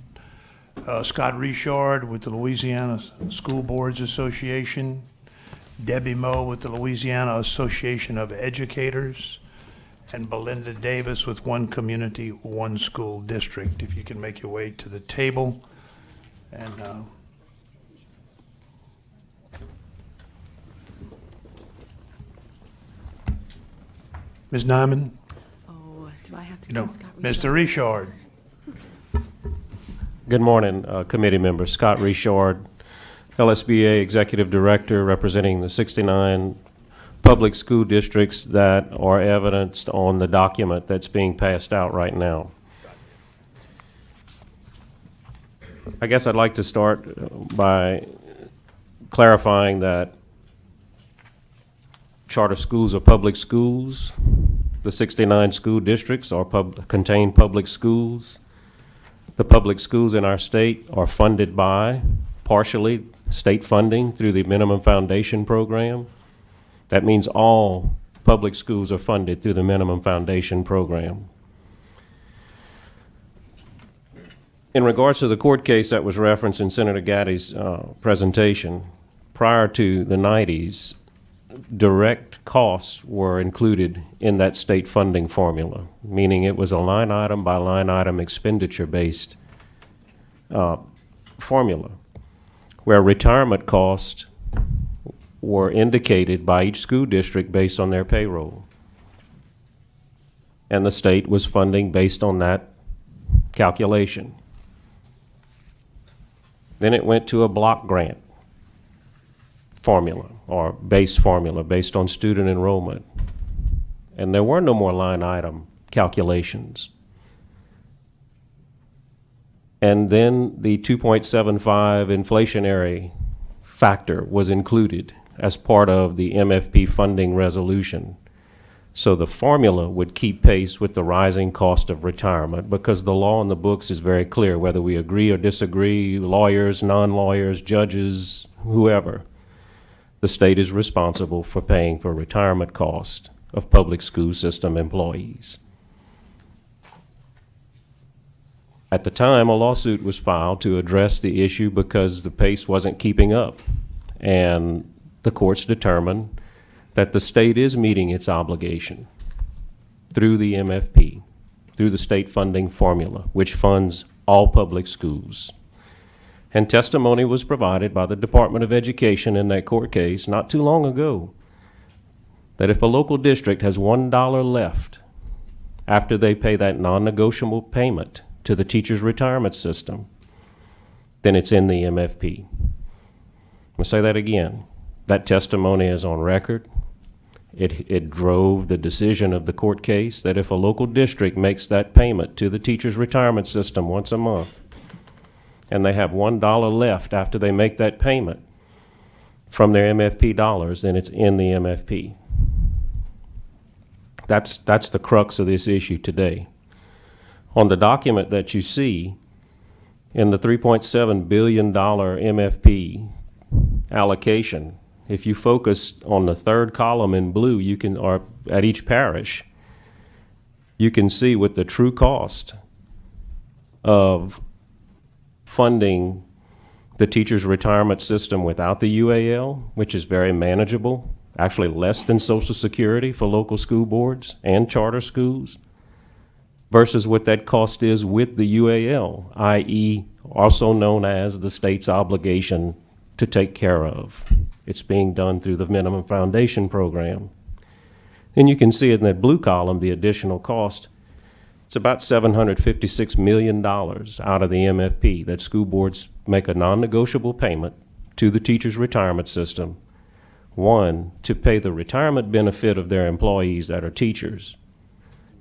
Scott Richard with the Louisiana School Boards Association. Debbie Moe with the Louisiana Association of Educators. And Belinda Davis with one community, one school district. If you can make your way to the table. And Ms. Nyman, Oh, do I have to no, kiss Scott Mr. Richard. Good morning, committee members. Scott Richard, LSBA Executive Director, representing the 69 public school districts that are evidenced on the document that's being passed out right now. I guess I'd like to start by clarifying that charter schools are public schools. The 69 school districts are contain public schools. The public schools in our state are funded by, partially, state funding through the Minimum Foundation Program. That means all public schools are funded through the Minimum Foundation Program. In regards to the court case that was referenced in Senator Gatti's presentation, prior to the 90s, direct costs were included in that state funding formula, meaning it was a line item by line item expenditure based formula, where retirement costs were indicated by each school district based on their payroll. And the state was funding based on that calculation. Then it went to a block grant formula or base formula based on student enrollment. And there were no more line item calculations. And then the 2.75 inflationary factor was included as part of the MFP funding resolution. So the formula would keep pace with the rising cost of retirement, because the law in the books is very clear, whether we agree or disagree, lawyers, non-lawyers, judges, whoever. The state is responsible for paying for retirement costs of public school system employees. At the time, a lawsuit was filed to address the issue because the pace wasn't keeping up, and the courts determined that the state is meeting its obligation through the MFP, through the state funding formula, which funds all public schools. And testimony was provided by the Department of Education in that court case not too long ago that if a local district has $1 left after they pay that non-negotiable payment to the Teachers Retirement System, then it's in the MFP. I'll say that again. That testimony is on record. It drove the decision of the court case that if a local district makes that payment to the Teachers Retirement System once a month, and they have $1 left after they make that payment from their MFP dollars, then it's in the MFP. That's the crux of this issue today. On the document that you see, in the $3.7 billion MFP allocation, if you focus on the third column in blue, you can, or at each parish, you can see what the true cost of funding the Teachers Retirement System without the UAL, which is very manageable, actually less than Social Security for local school boards and charter schools, versus what that cost is with the UAL, i.e. also known as the state's obligation to take care of. It's being done through the Minimum Foundation Program. And you can see in that blue column the additional cost. It's about $756 million out of the MFP that school boards make a non-negotiable payment to the Teachers Retirement System. One, to pay the retirement benefit of their employees that are teachers,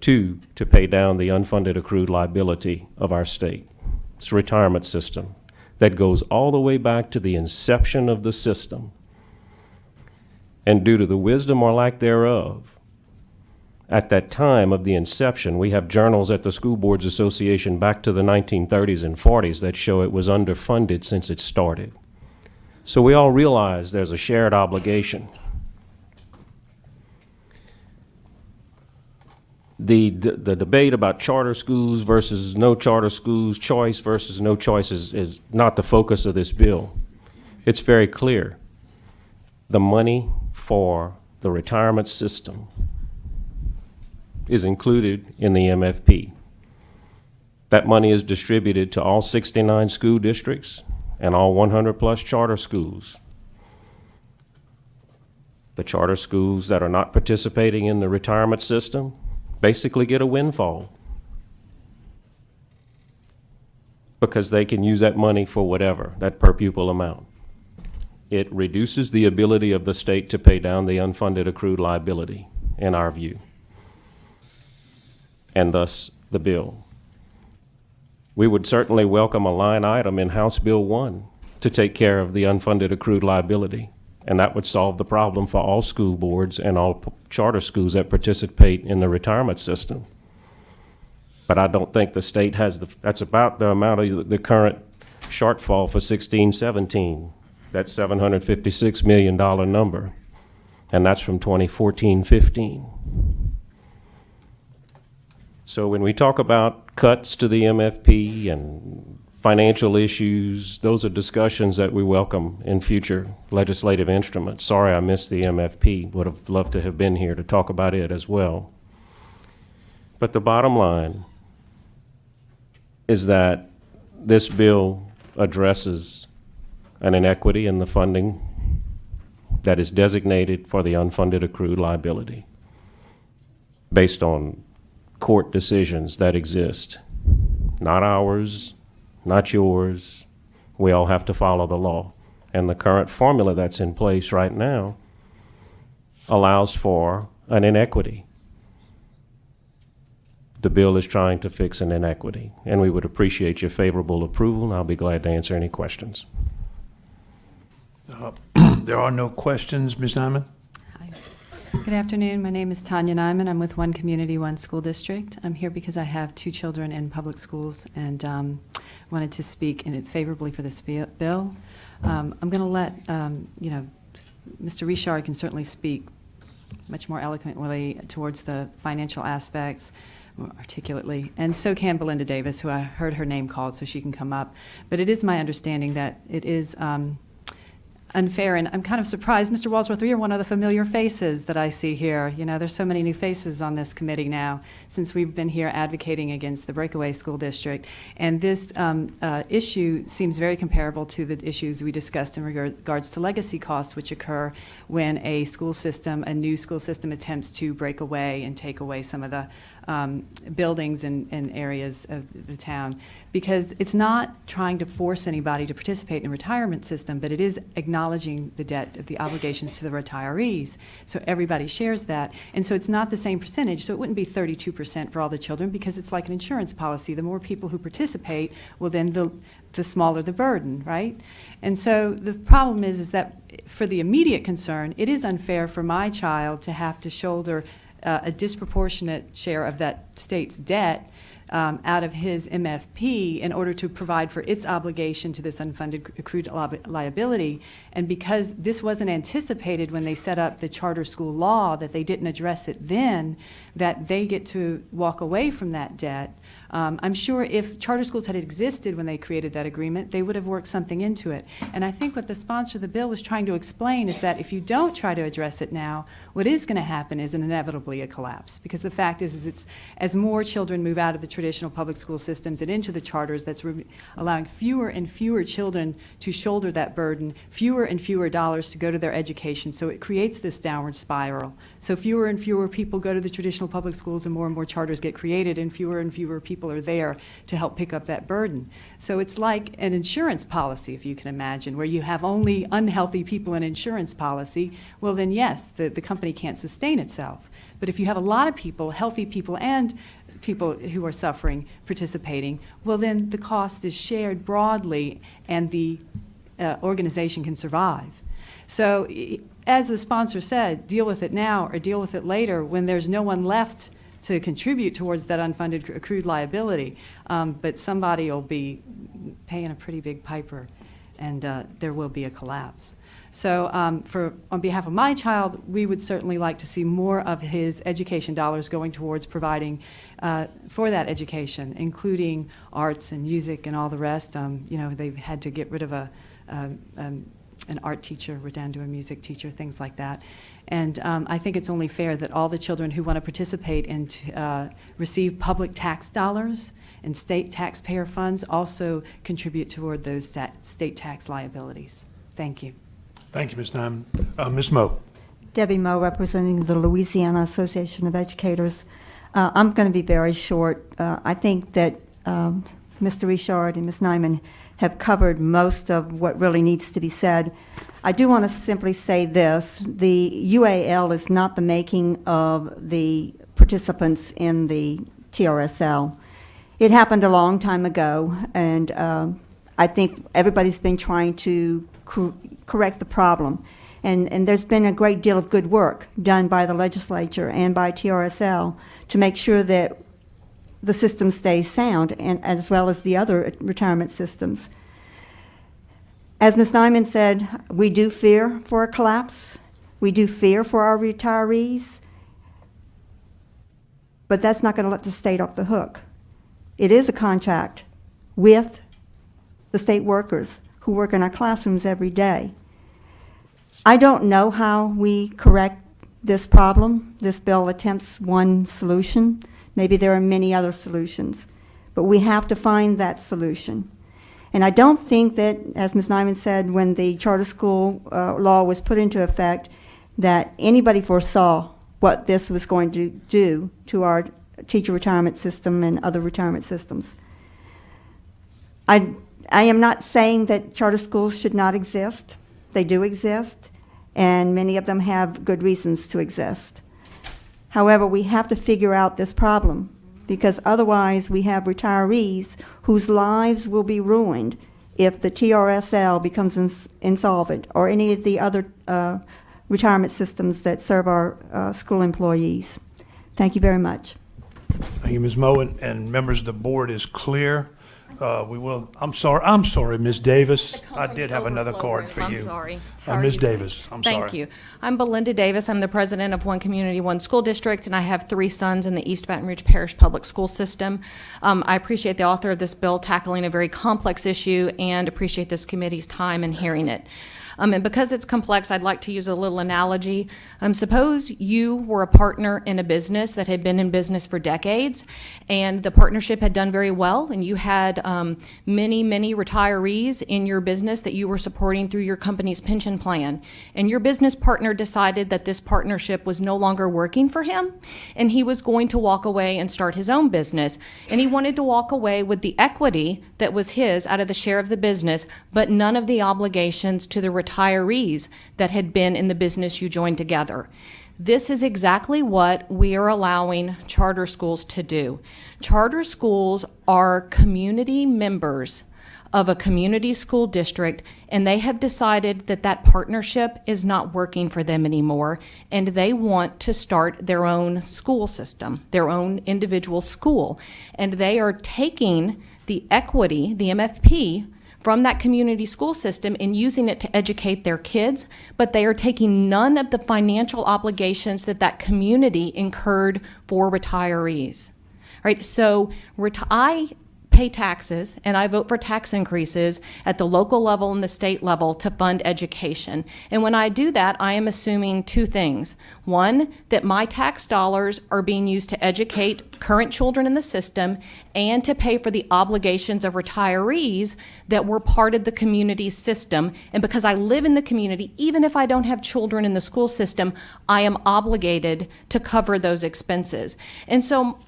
Two, to pay down the unfunded accrued liability of our state. It's a retirement system that goes all the way back to the inception of the system. And due to the wisdom or lack thereof, at that time of the inception, we have journals at the School Boards Association back to the 1930s and 40s that show it was underfunded since it started. So we all realize there's a shared obligation. The debate about charter schools versus no charter schools, choice versus no choice is not the focus of this bill. It's very clear. The money for the retirement system is included in the MFP. That money is distributed to all 69 school districts and all 100-plus charter schools. The charter schools that are not participating in the retirement system basically get a windfall because they can use that money for whatever, that per pupil amount. It reduces the ability of the state to pay down the unfunded accrued liability, in our view, and thus the bill. We would certainly welcome a line item in House Bill 1 to take care of the unfunded accrued liability, and that would solve the problem for all school boards and all charter schools that participate in the retirement system. But I don't think the state has that's about the amount of the current shortfall for 16-17, that $756 million number, and that's from 2014-15. So when we talk about cuts to the MFP and financial issues, those are discussions that we welcome in future legislative instruments. Sorry I missed the MFP. Would have loved to have been here to talk about it as well. But the bottom line is that this bill addresses an inequity in the funding that is designated for the unfunded accrued liability based on court decisions that exist. Not ours, not yours. We all have to follow the law. And the current formula that's in place right now allows for an inequity. The bill is trying to fix an inequity, and we would appreciate your favorable approval, and I'll be glad to answer any questions. There are no questions, Ms. Nyman? Hi. Good afternoon. My name is Tanya Nyman. I'm with One Community, One School District. I'm here because I have 2 children in public schools and wanted to speak favorably for this bill. I'm going to let, Mr. Richard can certainly speak much more eloquently towards the financial aspects, more articulately, and so can Belinda Davis, who I heard her name called, so she can come up. But it is my understanding that it is unfair, and I'm kind of surprised. Mr. Walsworth, you're one of the familiar faces that I see here. You know, there's so many new faces on this committee now since we've been here advocating against the breakaway school district. And this issue seems very comparable to the issues we discussed in regards to legacy costs, which occur when a school system, a new school system, attempts to break away and take away some of the buildings and areas of the town, because it's not trying to force anybody to participate in the retirement system, but it is acknowledging the debt of the obligations to the retirees. So everybody shares that. And so it's not the same percentage. So it wouldn't be 32% for all the children, because it's like an insurance policy. The more people who participate, well, then the smaller the burden, right? And so the problem is that for the immediate concern, it is unfair for my child to have to shoulder a disproportionate share of that state's debt out of his MFP in order to provide for its obligation to this unfunded accrued liability. And because this wasn't anticipated when they set up the charter school law, that they didn't address it then, that they get to walk away from that debt. I'm sure if charter schools had existed when they created that agreement, they would have worked something into it. And I think what the sponsor of the bill was trying to explain is that if you don't try to address it now, what is going to happen is inevitably a collapse. Because the fact is it's as more children move out of the traditional public school systems and into the charters, that's allowing fewer and fewer children to shoulder that burden, fewer and fewer dollars to go to their education. So it creates this downward spiral. So fewer and fewer people go to the traditional public schools, and more charters get created, and fewer people are there to help pick up that burden. So it's like an insurance policy, if you can imagine, where you have only unhealthy people in insurance policy. Well, then yes, the company can't sustain itself. But if you have a lot of people, healthy people and people who are suffering, participating, well, then the cost is shared broadly and the organization can survive. So, as the sponsor said, deal with it now or deal with it later when there's no one left to contribute towards that unfunded accrued liability. But somebody will be paying a pretty big piper, and there will be a collapse. So on behalf of my child, we would certainly like to see more of his education dollars going towards providing for that education, including arts and music and all the rest. They've had to get rid of an art teacher, we're down to a music teacher, things like that. And I think it's only fair that all the children who want to participate and receive public tax dollars and state taxpayer funds also contribute toward those state tax liabilities. Thank you. Thank you, Ms. Nyman. Ms. Moe. Debbie Moe, representing the Louisiana Association of Educators. I'm going to be very short. I think that Mr. Richard and Ms. Nyman have covered most of what really needs to be said. I do want to simply say this. The UAL is not the making of the participants in the TRSL. It happened a long time ago, and I think everybody's been trying to correct the problem. And there's been a great deal of good work done by the legislature and by TRSL to make sure that the system stays sound, and as well as the other retirement systems. As Ms. Nyman said, we do fear for a collapse. We do fear for our retirees. But that's not going to let the state off the hook. It is a contract with the state workers who work in our classrooms every day. I don't know how we correct this problem. This bill attempts one solution. Maybe there are many other solutions, but we have to find that solution. And I don't think that, as Ms. Nyman said, when the charter school law was put into effect, that anybody foresaw what this was going to do to our teacher retirement system and other retirement systems. I am not saying that charter schools should not exist. They do exist, and many of them have good reasons to exist. However, we have to figure out this problem, because otherwise we have retirees whose lives will be ruined if the TRSL becomes insolvent, or any of the other retirement systems that serve our school employees. Thank you very much. Thank you, Ms. Moe, and members of the board is clear. I'm sorry, Ms. Davis. I did have another card for you. I'm sorry. How are Ms. you? Davis, I'm sorry. Thank you. I'm Belinda Davis. I'm the president of One Community, One School District, and I have 3 sons in the East Baton Rouge Parish Public School System. I appreciate the author of this bill tackling a very complex issue and appreciate this committee's time in hearing it. And because it's complex, I'd like to use a little analogy. Suppose you were a partner in a business that had been in business for decades, and the partnership had done very well, and you had many, many retirees in your business that you were supporting through your company's pension plan. And your business partner decided that this partnership was no longer working for him, and he was going to walk away and start his own business. And he wanted to walk away with the equity that was his out of the share of the business, but none of the obligations to the retirees that had been in the business you joined together. This is exactly what we are allowing charter schools to do. Charter schools are community members of a community school district, and they have decided that that partnership is not working for them anymore, and they want to start their own school system, their own individual school. And they are taking the equity, the MFP, from that community school system and using it to educate their kids, but they are taking none of the financial obligations that that community incurred for retirees. Right? So I pay taxes and I vote for tax increases at the local level and the state level to fund education. And when I do that, I am assuming 2 things. One, that my tax dollars are being used to educate current children in the system and to pay for the obligations of retirees that were part of the community system. And because I live in the community, even if I don't have children in the school system, I am obligated to cover those expenses. And so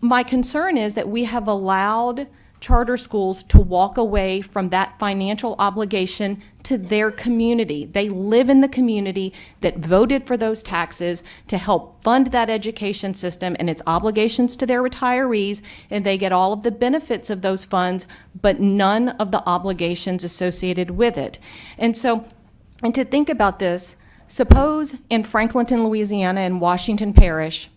my concern is that we have allowed charter schools to walk away from that financial obligation to their community. They live in the community that voted for those taxes to help fund that education system and its obligations to their retirees, and they get all of the benefits of those funds, but none of the obligations associated with it. And to think about this, suppose in Franklinton, Louisiana, in Washington Parish,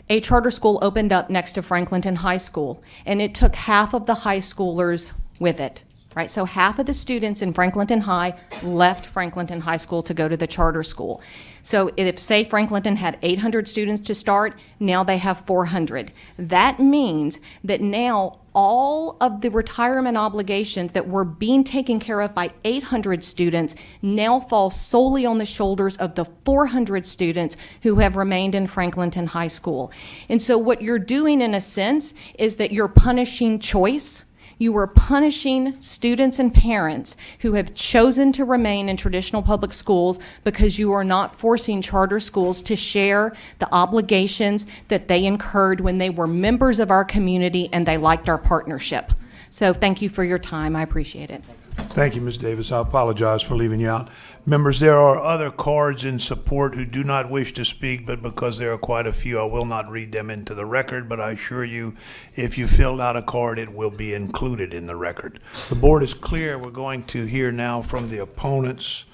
a charter school opened up next to Franklinton High School, and it took half of the high schoolers with it, right? So half of the students in Franklinton High left Franklinton High School to go to the charter school. So if, say, Franklinton had 800 students to start, now they have 400. That means that now all of the retirement obligations that were being taken care of by 800 students now fall solely on the shoulders of the 400 students who have remained in Franklinton High School. And so what you're doing, in a sense, is that you're punishing choice. You are punishing students and parents who have chosen to remain in traditional public schools because you are not forcing charter schools to share the obligations that they incurred when they were members of our community and they liked our partnership. So thank you for your time. I appreciate it. Thank you, Ms. Davis. I apologize for leaving you out. Members, there are other cards in support who do not wish to speak, but because there are quite a few, I will not read them into the record, but I assure you, if you filled out a card, it will be included in the record. The board is clear. We're going to hear now from the opponents.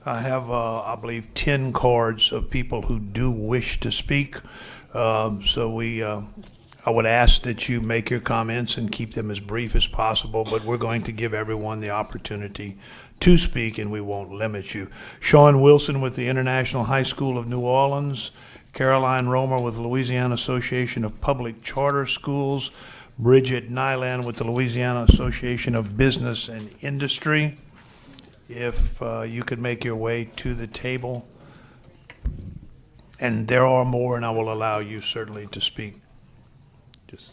I have, I believe, 10 cards of people who do wish to speak. I would ask that you make your comments and keep them as brief as possible, but we're going to give everyone the opportunity to speak, and we won't limit you. Sean Wilson with the International High School of New Orleans, Caroline Romer with the Louisiana Association of Public Charter Schools, Bridget Nyland with the Louisiana Association of Business and Industry. If you could make your way to the table. And there are more, and I will allow you certainly to speak. Just.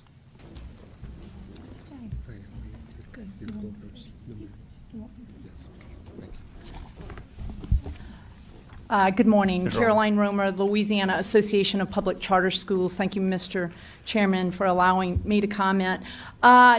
Good morning. Caroline Romer, Louisiana Association of Public Charter Schools. Thank you, Mr. Chairman, for allowing me to comment.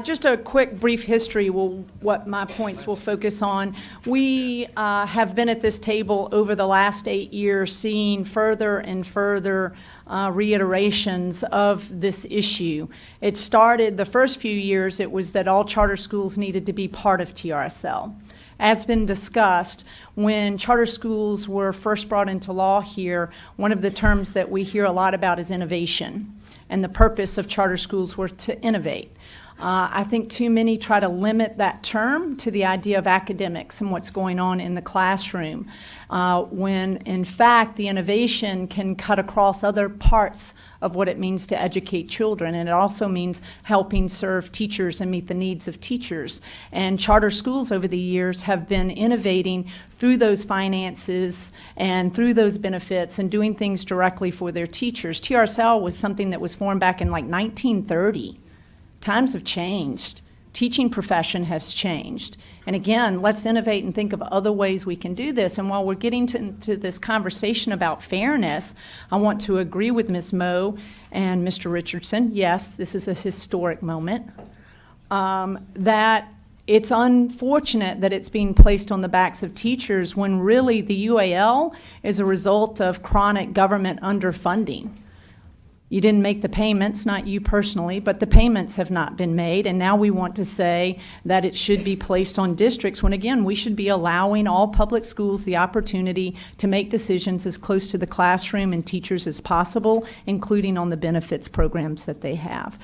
Just a quick, brief history, what my points will focus on. We have been at this table over the last 8 years, seeing further and further reiterations of this issue. It started, the first few years, it was that all charter schools needed to be part of TRSL. As been discussed, when charter schools were first brought into law here, one of the terms that we hear a lot about is innovation, and the purpose of charter schools were to innovate. I think too many try to limit that term to the idea of academics and what's going on in the classroom, when in fact the innovation can cut across other parts of what it means to educate children, and it also means helping serve teachers and meet the needs of teachers. And charter schools over the years have been innovating through those finances and through those benefits and doing things directly for their teachers. TRSL was something that was formed back in like 1930. Times have changed. Teaching profession has changed. And again, let's innovate and think of other ways we can do this. And while we're getting to this conversation about fairness, I want to agree with Ms. Moe and Mr. Richardson. Yes, this is a historic moment. That it's unfortunate that it's being placed on the backs of teachers when really the UAL is a result of chronic government underfunding. You didn't make the payments, not you personally, but the payments have not been made, and now we want to say that it should be placed on districts when, again, we should be allowing all public schools the opportunity to make decisions as close to the classroom and teachers as possible, including on the benefits programs that they have.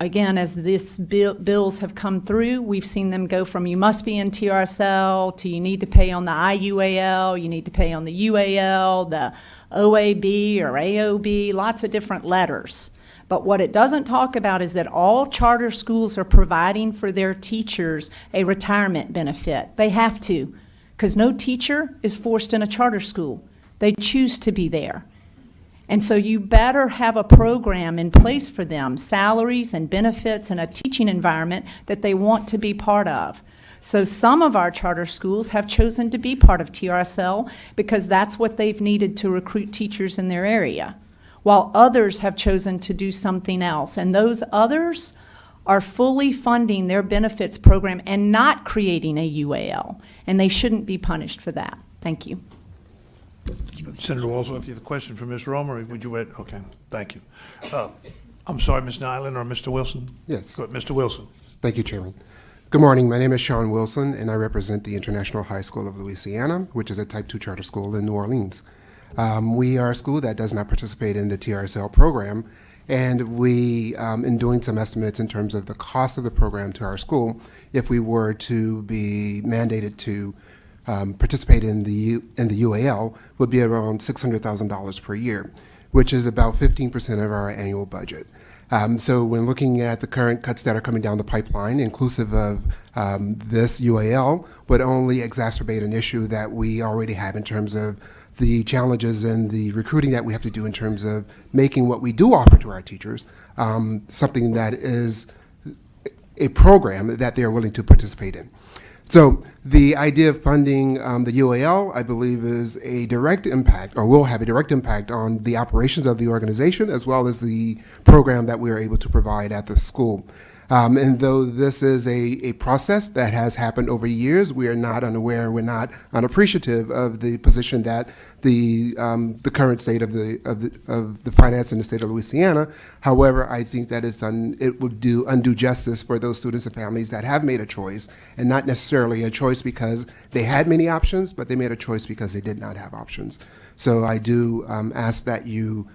Again, as these bills have come through, we've seen them go from you must be in TRSL to you need to pay on the IUAL, you need to pay on the UAL, the OAB or AOB, lots of different letters. But what it doesn't talk about is that all charter schools are providing for their teachers a retirement benefit. They have to, because no teacher is forced in a charter school. They choose to be there. And so you better have a program in place for them, salaries and benefits and a teaching environment that they want to be part of. So some of our charter schools have chosen to be part of TRSL because that's what they've needed to recruit teachers in their area, while others have chosen to do something else. And those others are fully funding their benefits program and not creating a UAL, and they shouldn't be punished for that. Thank you. Senator Walls, if you have a question for Ms. Romer, would you wait? Okay, thank you. I'm sorry, Ms. Nyland or Mr. Wilson? Yes. Go ahead, Mr. Wilson. Thank you, Chairman. Good morning. My name is Sean Wilson, and I represent the International High School of Louisiana, which is a Type 2 charter school in New Orleans. We are a school that does not participate in the TRSL program, and we, in doing some estimates in terms of the cost of the program to our school, if we were to be mandated to participate in the UAL, would be around $600,000 per year, which is about 15% of our annual budget. So when looking at the current cuts that are coming down the pipeline, inclusive of this UAL, would only exacerbate an issue that we already have in terms of the challenges and the recruiting that we have to do in terms of making what we do offer to our teachers something that is a program that they are willing to participate in. So the idea of funding the UAL, I believe, is a direct impact, or will have a direct impact on the operations of the organization as well as the program that we are able to provide at the school. And though this is a process that has happened over years, we are not unaware, we're not unappreciative of the position that the current state of the finance in the state of Louisiana. However, I think that it would do undue justice for those students and families that have made a choice, and not necessarily a choice because they had many options, but they made a choice because they did not have options. So I do ask that you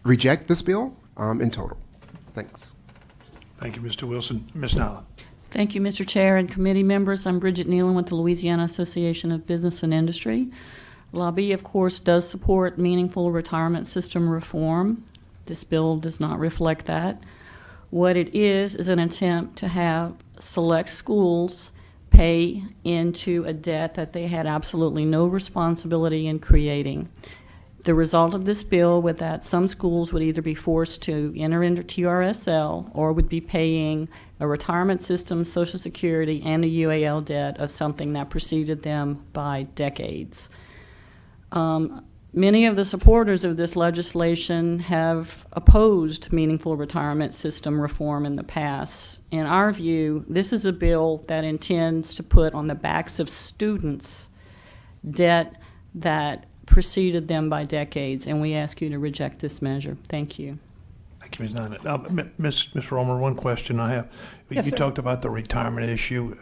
reject this bill in total. Thanks. Thank you, Mr. Wilson. Ms. Nyland. Thank you, Mr. Chair and committee members. I'm Bridget Nealon with the Louisiana Association of Business and Industry. Lobby, of course, does support meaningful retirement system reform. This bill does not reflect that. What it is an attempt to have select schools pay into a debt that they had absolutely no responsibility in creating. The result of this bill would that some schools would either be forced to enter into TRSL or would be paying a retirement system, Social Security, and a UAL debt of something that preceded them by decades. Many of the supporters of this legislation have opposed meaningful retirement system reform in the past. In our view, this is a bill that intends to put on the backs of students debt that preceded them by decades, and we ask you to reject this measure. Thank you. Thank you, Ms. Nyland. Ms. Romer, one question I have. Yes, you sir. talked about the retirement issue.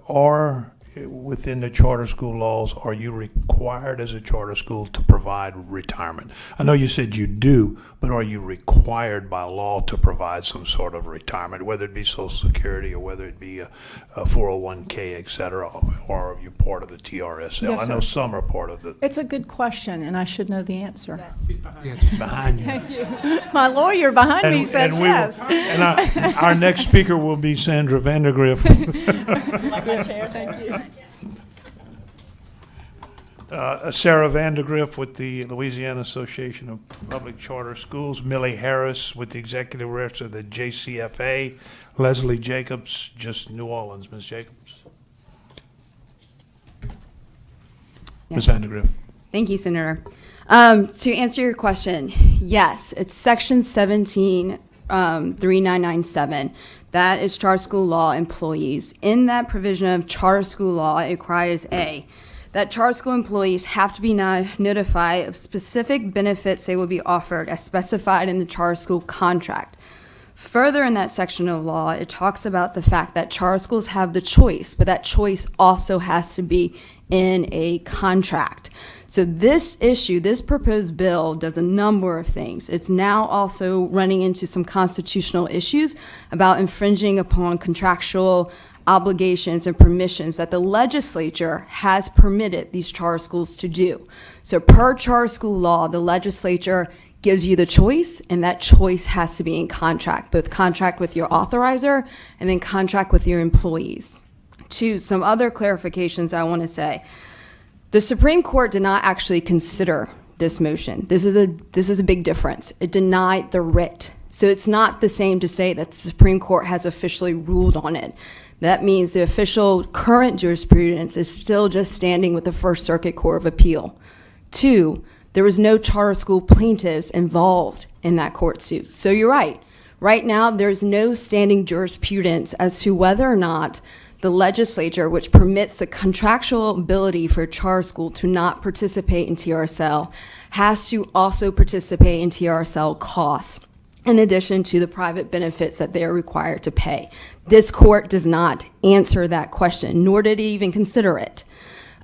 Are within the charter school laws, are you required as a charter school to provide retirement? I know you said you do, but are you required by law to provide some sort of retirement, whether it be Social Security or whether it be a 401k, et cetera, or are you part of the TRSL? Yes, I know sir. some are part of the. It's a good question, and I should know the answer. Yes, behind you. Thank you. My lawyer behind me says yes. And our next speaker will be Sandra Vandergriff. Like my chair, thank you. Sarah Vandergriff with the Louisiana Association of Public Charter Schools, Millie Harris with the Executive Director of the JCFA, Leslie Jacobs, just New Orleans. Ms. Jacobs. Ms. Vandergriff. Thank you, Senator. To answer your question, yes, it's Section 17, 3997. That is charter school law employees. In that provision of charter school law, it requires that charter school employees have to be notified of specific benefits they will be offered as specified in the charter school contract. Further in that section of law, it talks about the fact that charter schools have the choice, but that choice also has to be in a contract. So this issue, this proposed bill, does a number of things. It's now also running into some constitutional issues about infringing upon contractual obligations and permissions that the legislature has permitted these charter schools to do. So per charter school law, the legislature gives you the choice, and that choice has to be in contract, both contract with your authorizer and then contract with your employees. Some other clarifications I want to say. The Supreme Court did not actually consider this motion. This is a big difference. It denied the writ. So it's not the same to say that the Supreme Court has officially ruled on it. That means the official current jurisprudence is still just standing with the First Circuit Court of Appeal. 2, there was no charter school plaintiffs involved in that court suit. So you're right. Right now, there's no standing jurisprudence as to whether or not the legislature, which permits the contractual ability for a charter school to not participate in TRSL, has to also participate in TRSL costs, in addition to the private benefits that they are required to pay. This court does not answer that question, nor did it even consider it.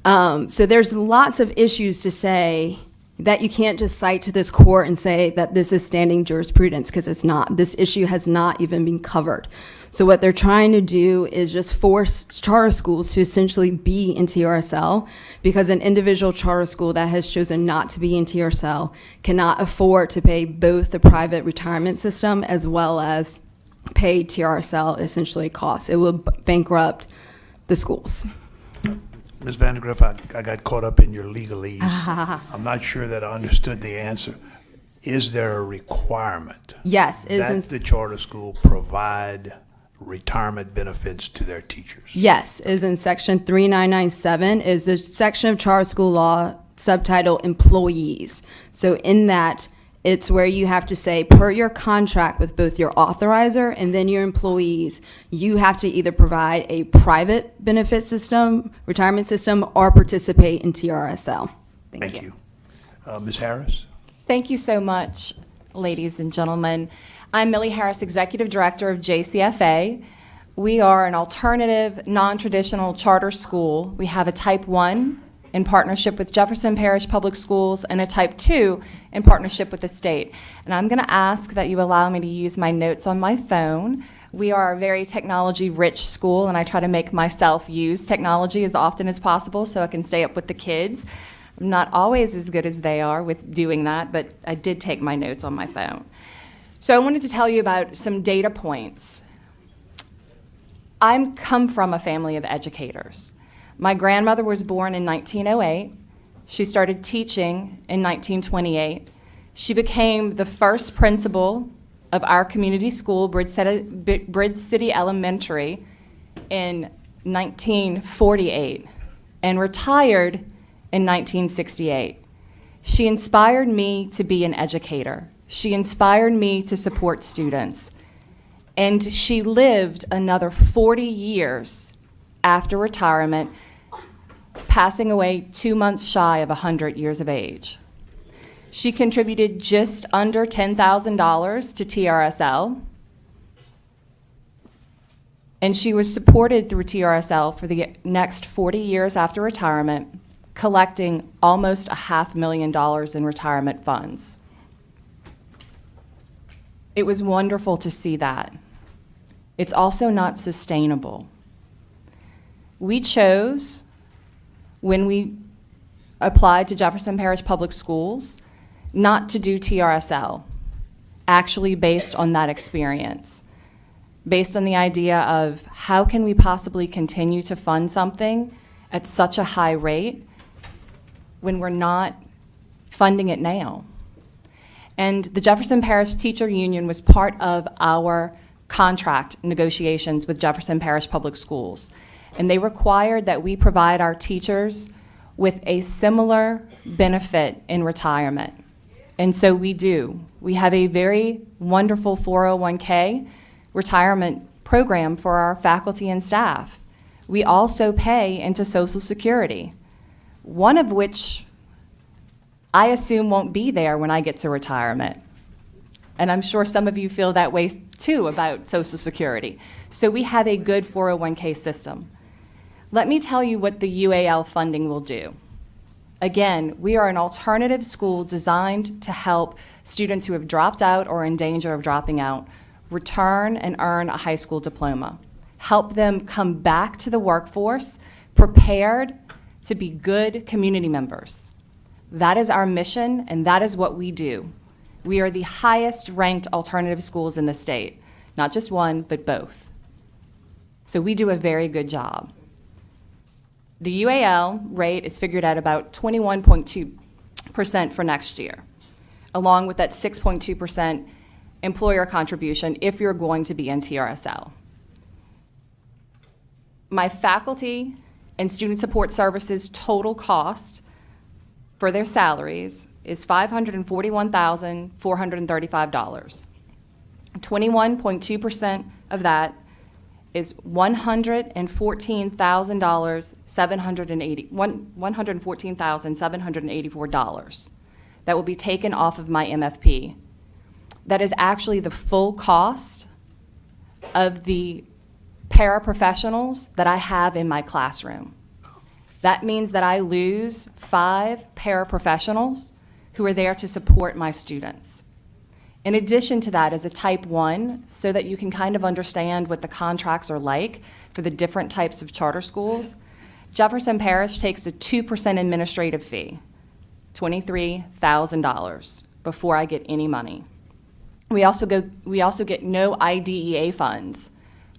So there's lots of issues to say that you can't just cite to this court and say that this is standing jurisprudence, because it's not. This issue has not even been covered. So what they're trying to do is just force charter schools to essentially be in TRSL, because an individual charter school that has chosen not to be in TRSL cannot afford to pay both the private retirement system as well as pay TRSL essentially costs. It will bankrupt the schools. Ms. Vandergriff, I got caught up in your legalese. I'm not sure that I understood the answer. Is there a requirement Yes, it is that the charter school provide retirement benefits to their teachers? Yes, is in section 3997, is a section of charter school law subtitled employees. So in that, it's where you have to say, per your contract with both your authorizer and then your employees, you have to either provide a private benefit system, retirement system, or participate in TRSL. Thank you. Ms. Harris? Thank you so much, ladies and gentlemen. I'm Millie Harris, Executive Director of JCFA. We are an alternative, non-traditional charter school. We have a Type 1 in partnership with Jefferson Parish Public Schools and a Type 2 in partnership with the state. And I'm going to ask that you allow me to use my notes on my phone. We are a very technology-rich school, and I try to make myself use technology as often as possible so I can stay up with the kids. I'm not always as good as they are with doing that, but I did take my notes on my phone. So I wanted to tell you about some data points. I come from a family of educators. My grandmother was born in 1908. She started teaching in 1928. She became the first principal of our community school, Bridge City Elementary, in 1948 and retired in 1968. She inspired me to be an educator. She inspired me to support students. And she lived another 40 years after retirement, passing away 2 months shy of 100 years of age. She contributed just under $10,000 to TRSL, and she was supported through TRSL for the next 40 years after retirement, collecting almost $500,000 in retirement funds. It was wonderful to see that. It's also not sustainable. We chose, when we applied to Jefferson Parish Public Schools, not to do TRSL, actually based on that experience, based on the idea of how can we possibly continue to fund something at such a high rate when we're not funding it now. And the Jefferson Parish Teacher Union was part of our contract negotiations with Jefferson Parish Public Schools. And they required that we provide our teachers with a similar benefit in retirement. And so we do. We have a very wonderful 401k retirement program for our faculty and staff. We also pay into Social Security, one of which I assume won't be there when I get to retirement. And I'm sure some of you feel that way too about Social Security. So we have a good 401k system. Let me tell you what the UAL funding will do. Again, we are an alternative school designed to help students who have dropped out or in danger of dropping out return and earn a high school diploma. Help them come back to the workforce prepared to be good community members. That is our mission, and that is what we do. We are the highest ranked alternative schools in the state, not just one, but both. So we do a very good job. The UAL rate is figured at about 21.2% for next year, along with that 6.2% employer contribution if you're going to be in TRSL. My faculty and student support services total cost for their salaries is $541,435. 21.2% of that is $114,784 that will be taken off of my MFP. That is actually the full cost of the paraprofessionals that I have in my classroom. That means that I lose 5 paraprofessionals who are there to support my students. In addition to that, as a type 1, so that you can kind of understand what the contracts are like for the different types of charter schools, Jefferson Parish takes a 2% administrative fee, $23,000, before I get any money. We also get no IDEA funds,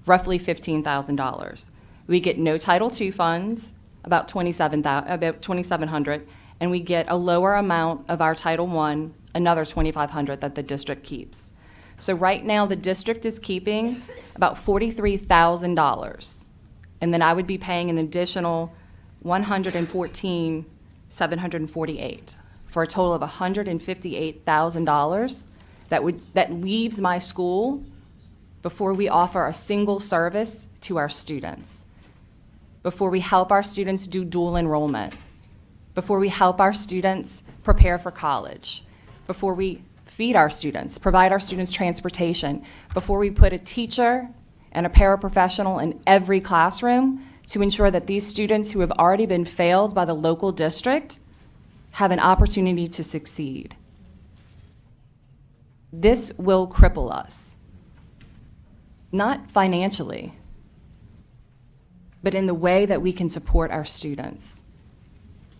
roughly $15,000. We get no Title II funds, about $2,700, and we get a lower amount of our Title I, another $2,500 that the district keeps. So right now, the district is keeping about $43,000, and then I would be paying an additional $114,748 for a total of $158,000 that leaves my school before we offer a single service to our students, before we help our students do dual enrollment, before we help our students prepare for college, before we feed our students, provide our students transportation, before we put a teacher and a paraprofessional in every classroom to ensure that these students who have already been failed by the local district have an opportunity to succeed. This will cripple us, not financially, but in the way that we can support our students.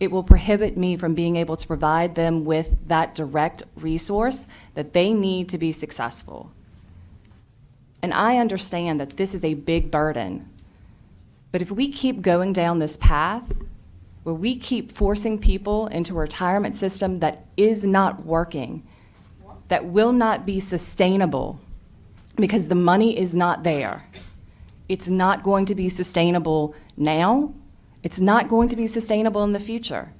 It will prohibit me from being able to provide them with that direct resource that they need to be successful. And I understand that this is a big burden, but if we keep going down this path, where we keep forcing people into a retirement system that is not working, that will not be sustainable because the money is not there. It's not going to be sustainable now. It's not going to be sustainable in the future.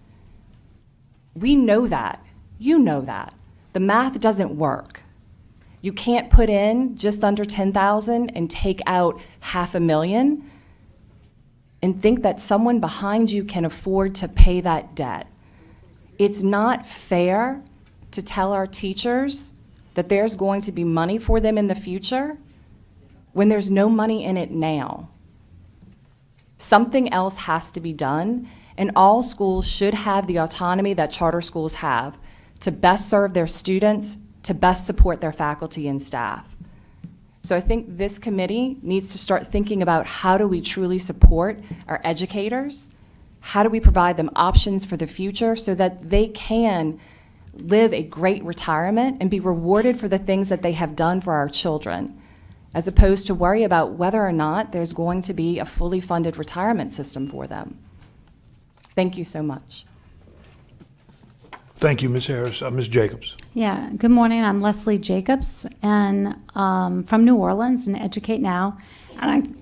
We know that. You know that. The math doesn't work. You can't put in just under $10,000 and take out $500,000 and think that someone behind you can afford to pay that debt. It's not fair to tell our teachers that there's going to be money for them in the future when there's no money in it now. Something else has to be done, and all schools should have the autonomy that charter schools have to best serve their students, to best support their faculty and staff. So I think this committee needs to start thinking about how do we truly support our educators? How do we provide them options for the future so that they can live a great retirement and be rewarded for the things that they have done for our children, as opposed to worry about whether or not there's going to be a fully funded retirement system for them. Thank you so much. Thank you, Ms. Harris. Ms. Jacobs. Yeah, good morning. I'm Leslie Jacobs, and from New Orleans, and Educate Now. And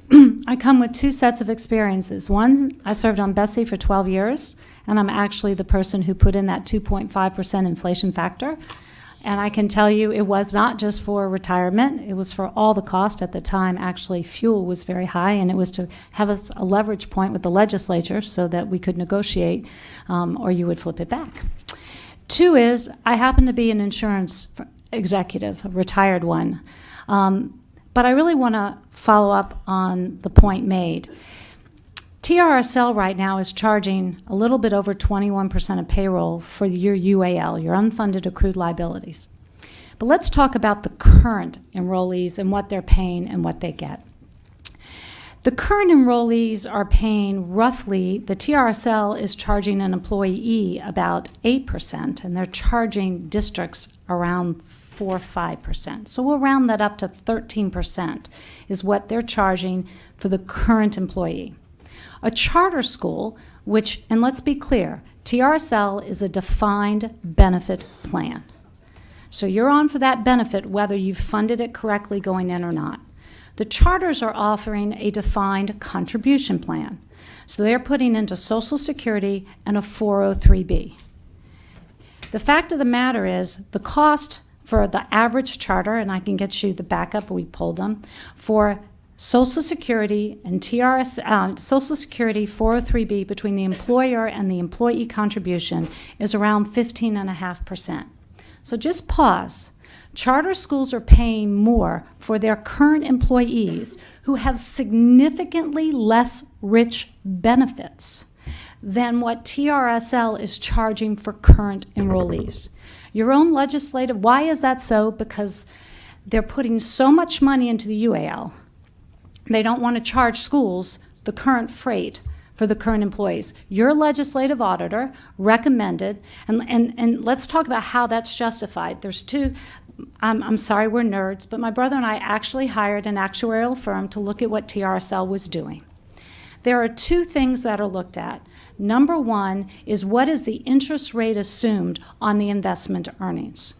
I come with 2 sets of experiences. One, I served on Bessie for 12 years, and I'm actually the person who put in that 2.5% inflation factor. And I can tell you it was not just for retirement, it was for all the cost at the time. Actually, fuel was very high, and it was to have us a leverage point with the legislature so that we could negotiate, or you would flip it back. 2 is, I happen to be an insurance executive, a retired one. But I really want to follow up on the point made. TRSL right now is charging a little bit over 21% of payroll for your UAL, your unfunded accrued liabilities. But let's talk about the current enrollees and what they're paying and what they get. The current enrollees are paying roughly, the TRSL is charging an employee about 8%, and they're charging districts around 4 or 5%. So we'll round that up to 13% is what they're charging for the current employee. A charter school, which, and let's be clear, TRSL is a defined benefit plan. So you're on for that benefit whether you've funded it correctly going in or not. The charters are offering a defined contribution plan. So they're putting into Social Security and a 403B. The fact of the matter is the cost for the average charter, and I can get you the backup, we pulled them, for Social Security and Social Security 403B between the employer and the employee contribution is around 15.5%. So just pause. Charter schools are paying more for their current employees who have significantly less rich benefits than what TRSL is charging for current enrollees. Your own legislative, why is that so? Because they're putting so much money into the UAL, they don't want to charge schools the current freight for the current employees. Your legislative auditor recommended, and let's talk about how that's justified. There's two, I'm sorry, we're nerds, but my brother and I actually hired an actuarial firm to look at what TRSL was doing. There are two things that are looked at. Number one is what is the interest rate assumed on the investment earnings.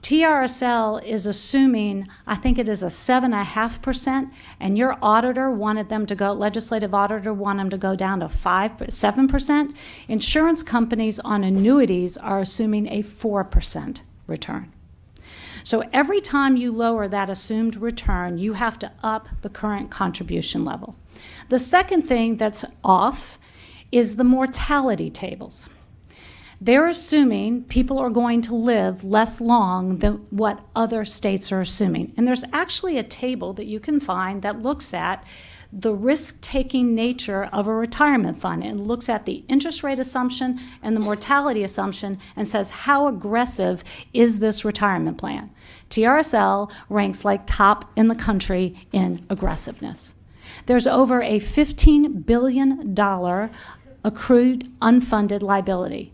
TRSL is assuming, I think it is a 7.5%, and your auditor wanted them to go, legislative auditor wanted them to go down to 7%. Insurance companies on annuities are assuming a 4% return. So every time you lower that assumed return, you have to up the current contribution level. The second thing that's off is the mortality tables. They're assuming people are going to live less long than what other states are assuming. And there's actually a table that you can find that looks at the risk-taking nature of a retirement fund and looks at the interest rate assumption and the mortality assumption and says, how aggressive is this retirement plan? TRSL ranks like top in the country in aggressiveness. There's over a $15 billion accrued unfunded liability.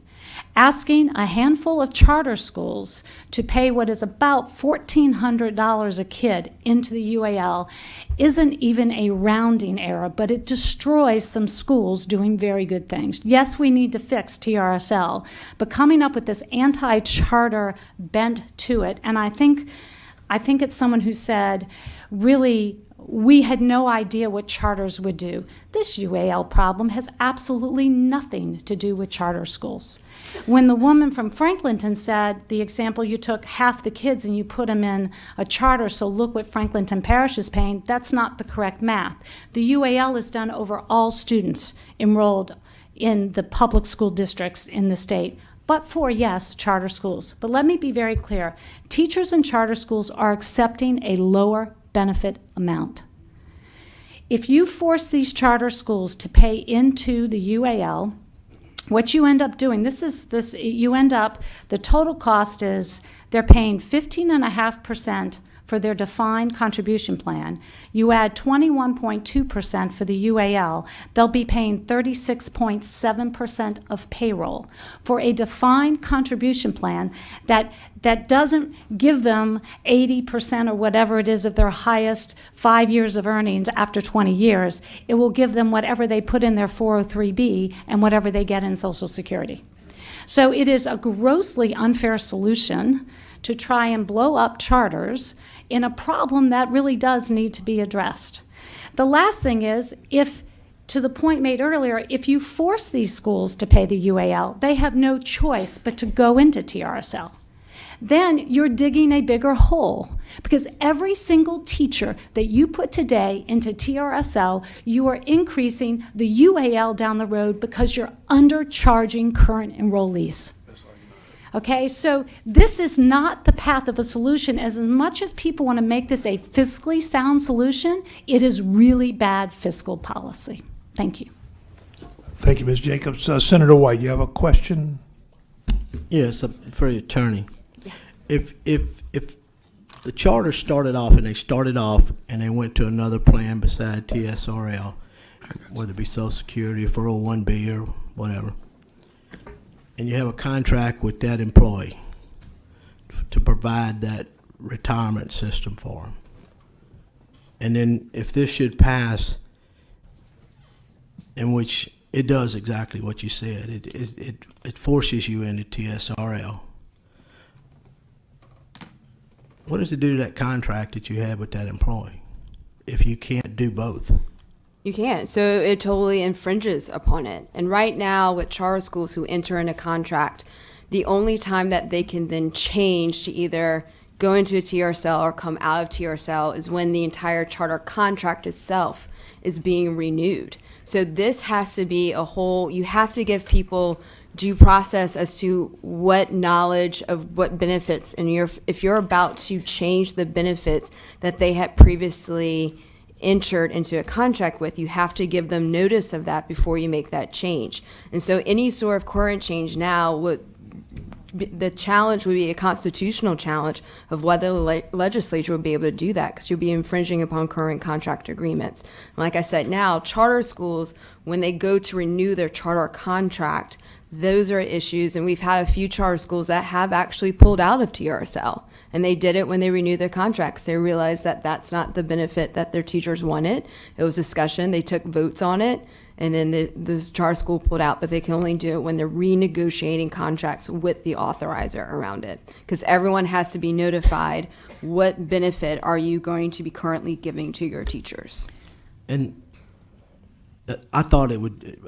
Asking a handful of charter schools to pay what is about $1,400 a kid into the UAL isn't even a rounding error, but it destroys some schools doing very good things. Yes, we need to fix TRSL, but coming up with this anti-charter bent to it, and I think it's someone who said, really, we had no idea what charters would do. This UAL problem has absolutely nothing to do with charter schools. When the woman from Franklinton said, the example, you took half the kids and you put them in a charter, so look what Franklinton Parish is paying, that's not the correct math. The UAL is done over all students enrolled in the public school districts in the state, but for, yes, charter schools. But let me be very clear. Teachers in charter schools are accepting a lower benefit amount. If you force these charter schools to pay into the UAL, what you end up doing, the total cost is they're paying 15.5% for their defined contribution plan. You add 21.2% for the UAL, they'll be paying 36.7% of payroll for a defined contribution plan that doesn't give them 80% or whatever it is of their highest 5 years of earnings after 20 years. It will give them whatever they put in their 403B and whatever they get in Social Security. So it is a grossly unfair solution to try and blow up charters in a problem that really does need to be addressed. The last thing is, if, to the point made earlier, if you force these schools to pay the UAL, they have no choice but to go into TRSL. Then you're digging a bigger hole, because every single teacher that you put today into TRSL, you are increasing the UAL down the road because you're undercharging current enrollees. Okay, so this is not the path of a solution. As much as people want to make this a fiscally sound solution, it is really bad fiscal policy. Thank you. Thank you, Ms. Jacobs. Senator White, you have a question? Yes, for the attorney. If the charter started off and they went to another plan beside TSRL, whether it be Social Security or 401B or whatever, and you have a contract with that employee to provide that retirement system for them, and then if this should pass, in which it does exactly what you said, it forces you into TSRL. What does it do to that contract that you have with that employee if you can't do both? You can't. So it totally infringes upon it. And right now with charter schools who enter in a contract, The only time that they can then change to either go into a TRSL or come out of TRSL is when the entire charter contract itself is being renewed. So this has to be a whole, you have to give people due process as to what knowledge of what benefits, and if you're about to change the benefits that they had previously entered into a contract with, you have to give them notice of that before you make that change. And so any sort of current change now would, the challenge would be a constitutional challenge of whether the legislature would be able to do that, because you'll be infringing upon current contract agreements. Like I said, now charter schools, when they go to renew their charter contract, those are issues, and we've had a few charter schools that have actually pulled out of TRSL, and they did it when they renewed their contracts. They realized that that's not the benefit that their teachers wanted. It was discussion, they took votes on it, and then the charter school pulled out, but they can only do it when they're renegotiating contracts with the authorizer around it, because everyone has to be notified what benefit are you going to be currently giving to your teachers. And I thought it would,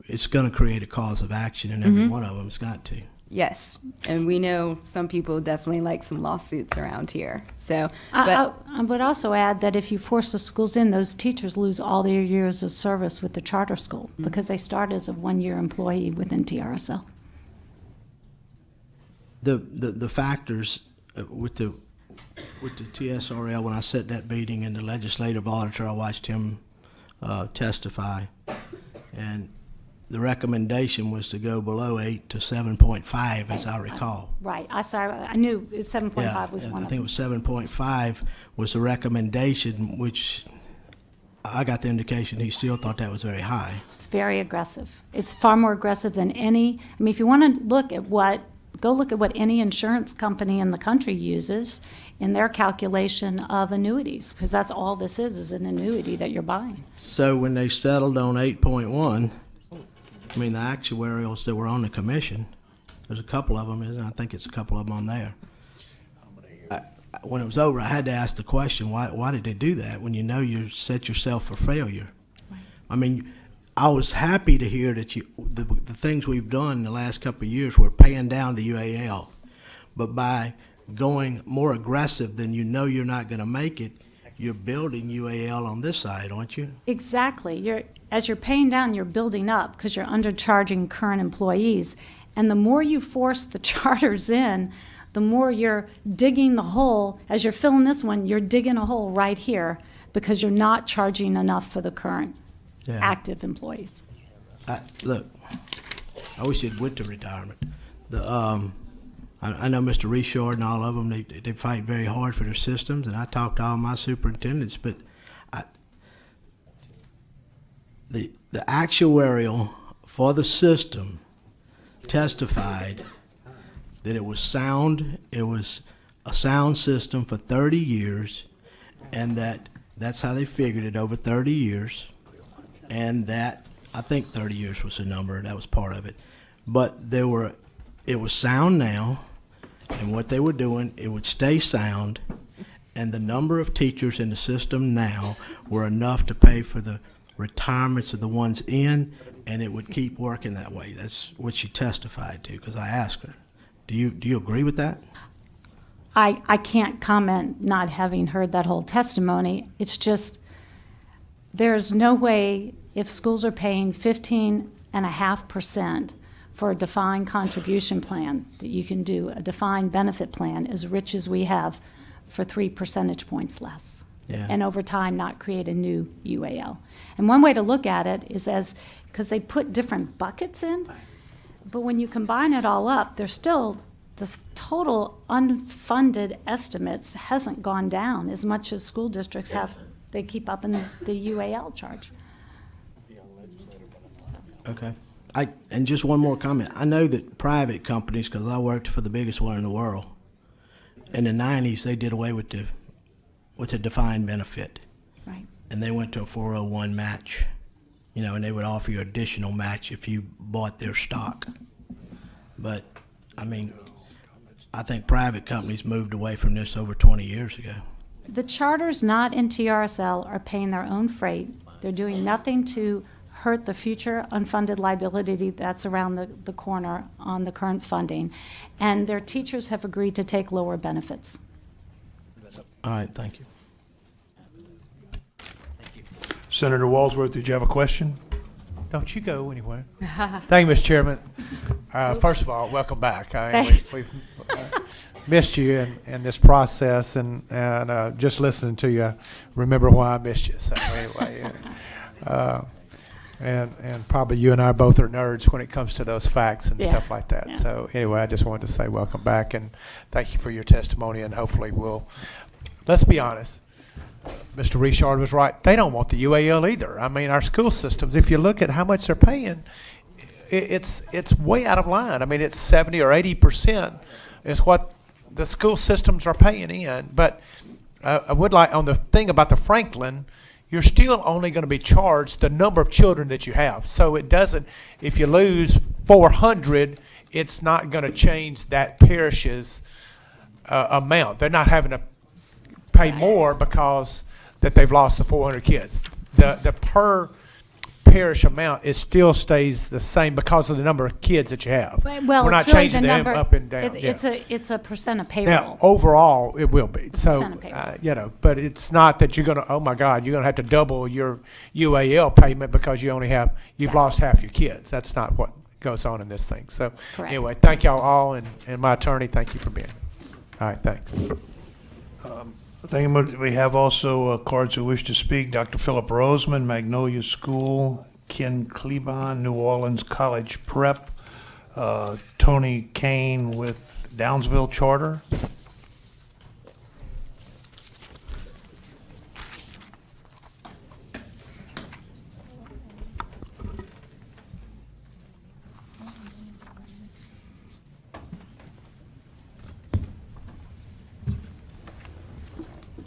it's going to create a cause of action in every one of them. It's got to. Yes, and we know some people definitely like some lawsuits around here. So, I would also add that if you force the schools in, those teachers lose all their years of service with the charter school because they start as a one-year employee within TRSL. The factors with the TSRL, when I sat in that meeting and the legislative auditor, I watched him testify, and the recommendation was to go below 8 to 7.5, as I recall. Right. I knew 7.5 was one of them. I think it was 7.5 was the recommendation, which I got the indication he still thought that was very high. It's very aggressive. It's far more aggressive than any, I mean, if you want to look at go look at what any insurance company in the country uses in their calculation of annuities, because that's all this is an annuity that you're buying. So when they settled on 8.1, I mean, the actuarials that were on the commission, there's a couple of them, and I think it's a couple of them on there. When it was over, I had to ask the question, why did they do that when you know you set yourself for failure? Right. I mean, I was happy to hear that the things we've done in the last couple of years, we're paying down the UAL. But by going more aggressive than you know you're not going to make it, you're building UAL on this side, aren't you? Exactly. As you're paying down, you're building up because you're undercharging current employees. And the more you force the charters in, the more you're digging the hole. As you're filling this one, you're digging a hole right here because you're not charging enough for the current active employees. Look, I wish it went to retirement. I know Mr. Richard and all of them, they fight very hard for their systems, and I talked to all my superintendents, but the actuarial for the system testified that it was sound, it was a sound system for 30 years, and that's how they figured it over 30 years, and that, I think 30 years was the number, that was part of it. But it was sound now, and what they were doing, it would stay sound, and the number of teachers in the system now were enough to pay for the retirements of the ones in, and it would keep working that way. That's what she testified to, because I asked her. Do you agree with that? I can't comment not having heard that whole testimony. It's just, there's no way, if schools are paying 15.5% for a defined contribution plan, that you can do a defined benefit plan as rich as we have for 3 percentage points less. Yeah. And over time not create a new UAL. And one way to look at it is because they put different buckets in, but when you combine it all up, there's still, the total unfunded estimates hasn't gone down as much as school districts have, they keep up in the UAL charge. Okay. And just one more comment. I know that private companies, because I worked for the biggest one in the world, in the 90s they did away with the defined benefit. Right. And they went to a 401 match, and they would offer you additional match if you bought their stock. But, I mean, I think private companies moved away from this over 20 years ago. The charters not in TRSL are paying their own freight. They're doing nothing to hurt the future unfunded liability that's around the corner on the current funding. And their teachers have agreed to take lower benefits. All right, thank you. Senator Walsworth, did you have a question? Don't you go anywhere. Thank you, Mr. Chairman. First of all, welcome back. We've missed you in this process, and just listening to you, remember why I missed you. So anyway, and probably you and I both are nerds when it comes to those facts and stuff like that. Yeah. So anyway, I just wanted to say welcome back and thank you for your testimony, and hopefully let's be honest. Mr. Richard was right. They don't want the UAL either. I mean, our school systems, if you look at how much they're paying, it's way out of line. I mean, it's 70 or 80% is what the school systems are paying in. But I would like, on the thing about the Franklin, you're still only going to be charged the number of children that you have. So it doesn't, if you lose 400, it's not going to change that parish's amount. They're not having to pay more because that they've lost the 400 kids. The per parish amount still stays the same because of the number of kids that you have. Well, we're not it's really changing the them number, up and down. It's a percent of payroll. Now, overall, it will be. So, percent of payroll. but it's not that you're going to, oh my God, you're going to have to double your UAL payment because you've lost half your kids. That's not what goes on in this thing. So Correct. anyway, thank y'all all, and my attorney, thank you for being here. All right, thanks. We have also cards who wish to speak. Dr. Philip Roseman, Magnolia School, Ken Klebon, New Orleans College Prep, Tony Kane with Downsville Charter.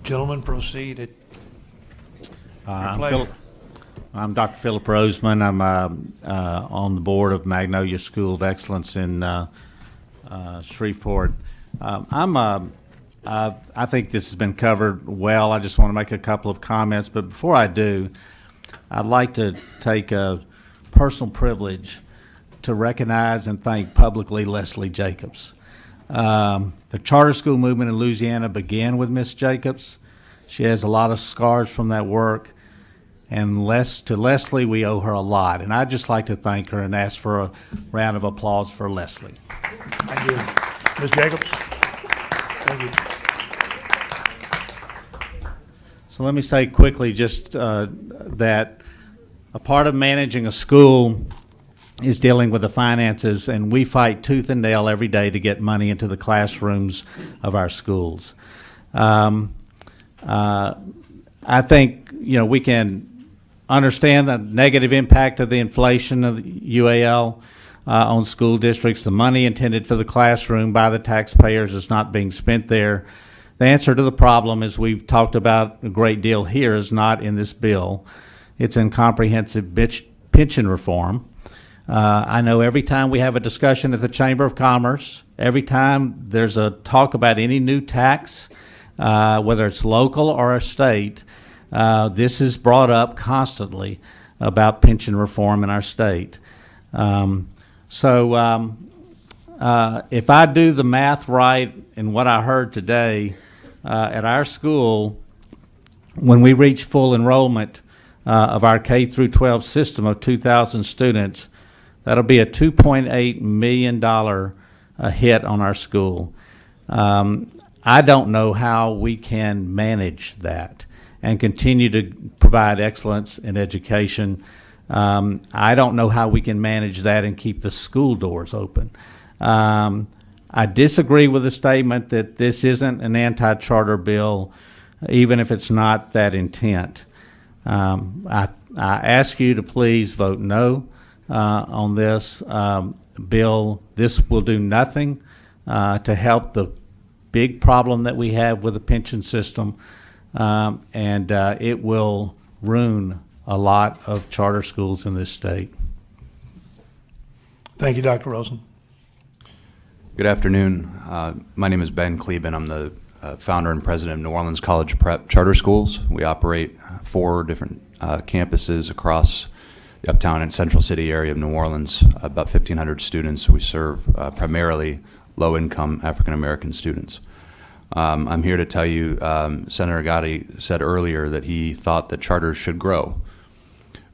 Gentlemen, proceed. I'm Dr. Philip Roseman. I'm on the board of Magnolia School of Excellence in Shreveport. I think this has been covered well. I just want to make a couple of comments. But before I do, I'd like to take a personal privilege to recognize and thank publicly Leslie Jacobs. The charter school movement in Louisiana began with Miss Jacobs. She has a lot of scars from that work, and to Leslie, we owe her a lot. And I'd just like to thank her and ask for a round of applause for Leslie. Thank you. Ms. Jacobs? Thank you. So let me say quickly just that a part of managing a school is dealing with the finances, and we fight tooth and nail every day to get money into the classrooms of our schools. I think, we can understand the negative impact of the inflation of the UAL on school districts. The money intended for the classroom by the taxpayers is not being spent there. The answer to the problem, as we've talked about a great deal here, is not in this bill. It's in comprehensive pension reform. I know every time we have a discussion at the Chamber of Commerce, every time there's a talk about any new tax, whether it's local or a state, this is brought up constantly about pension reform in our state. If I do the math right in what I heard today, at our school, when we reach full enrollment of our K through 12 system of 2,000 students, that'll be a $2.8 million hit on our school. I don't know how we can manage that and continue to provide excellence in education. I don't know how we can manage that and keep the school doors open. I disagree with the statement that this isn't an anti-charter bill, even if it's not that intent. I ask you to please vote no on this bill. This will do nothing to help the big problem that we have with the pension system, and it will ruin a lot of charter schools in this state. Thank you, Dr. Rosen. Good afternoon. My name is Ben Klebon. I'm the founder and president of New Orleans College Prep Charter Schools. We operate 4 different campuses across uptown and central city area of New Orleans, about 1,500 students. We serve primarily low-income African-American students. I'm here to tell you, Senator Gatti said earlier that he thought that charters should grow.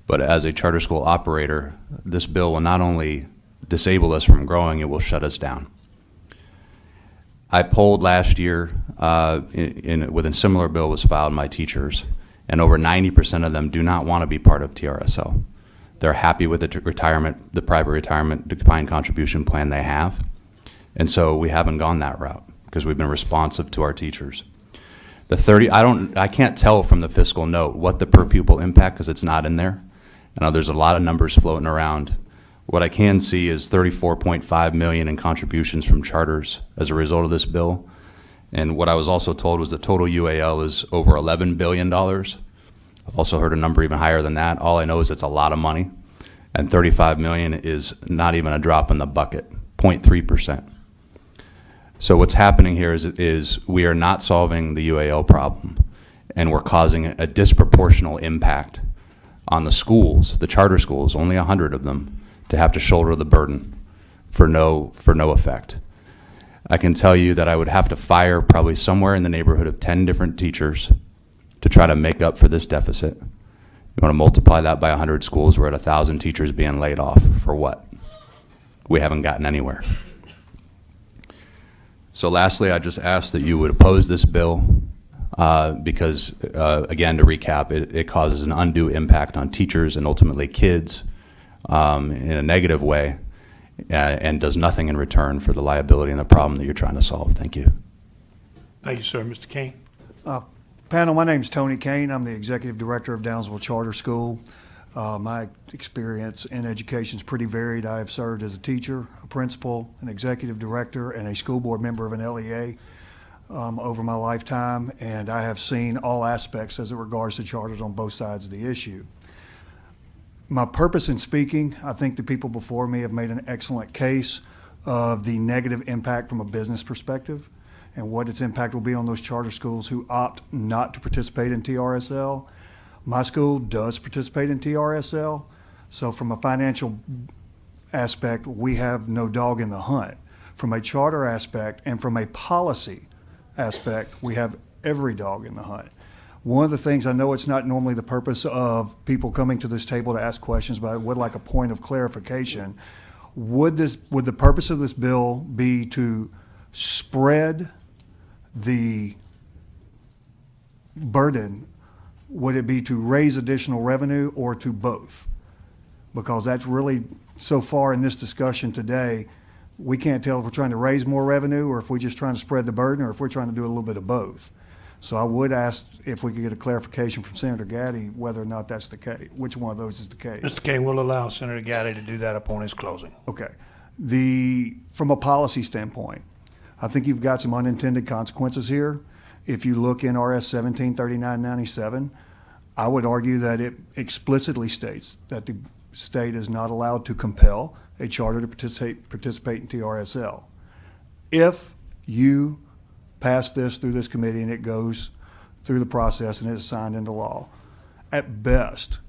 But as a charter school operator, this bill will not only disable us from growing, it will shut us down. I polled last year with a similar bill was filed my teachers, and over 90% of them do not want to be part of TRSL. They're happy with the private retirement defined contribution plan they have, and so we haven't gone that route because we've been responsive to our teachers. I can't tell from the fiscal note what the per pupil impact, because it's not in there. I know there's a lot of numbers floating around. What I can see is $34.5 million in contributions from charters as a result of this bill. And what I was also told was the total UAL is over $11 billion. I've also heard a number even higher than that. All I know is it's a lot of money. And $35 million is not even a drop in the bucket, 0.3%. So what's happening here is we are not solving the UAL problem, and we're causing a disproportional impact on the schools, the charter schools, only 100 of them, to have to shoulder the burden for no effect. I can tell you that I would have to fire probably somewhere in the neighborhood of 10 different teachers to try to make up for this deficit. You want to multiply that by 100 schools, we're at 1,000 teachers being laid off. For what? We haven't gotten anywhere. So lastly, I just ask that you would oppose this bill because, again, to recap, it causes an undue impact on teachers and ultimately kids in a negative way, and does nothing in return for the liability and the problem that you're trying to solve. Thank you. Thank you, sir. Mr. Kane? Panel, my name is Tony Kane. I'm the Executive Director of Downsville Charter School. My experience in education is pretty varied. I have served as a teacher, a principal, an executive director, and a school board member of an LEA over my lifetime, and I have seen all aspects as it regards to charters on both sides of the issue. My purpose in speaking, I think the people before me have made an excellent case of the negative impact from a business perspective and what its impact will be on those charter schools who opt not to participate in TRSL. My school does participate in TRSL, so from a financial aspect, we have no dog in the hunt. From a charter aspect and from a policy aspect, we have every dog in the hunt. One of the things, I know it's not normally the purpose of people coming to this table to ask questions, but I would like a point of clarification. Would the purpose of this bill be to spread the burden? Would it be to raise additional revenue, or to both? Because that's really, so far in this discussion today, we can't tell if we're trying to raise more revenue or if we're just trying to spread the burden or if we're trying to do a little bit of both. So I would ask if we could get a clarification from Senator Gatti whether or not that's the case, which one of those is the case. Mr. Kane, we'll allow Senator Gatti to do that upon his closing. Okay. From a policy standpoint, I think you've got some unintended consequences here. If you look in RS 173997, I would argue that it explicitly states that the state is not allowed to compel a charter to participate in TRSL. If you pass this through this committee and it goes through the process and is signed into law, at best,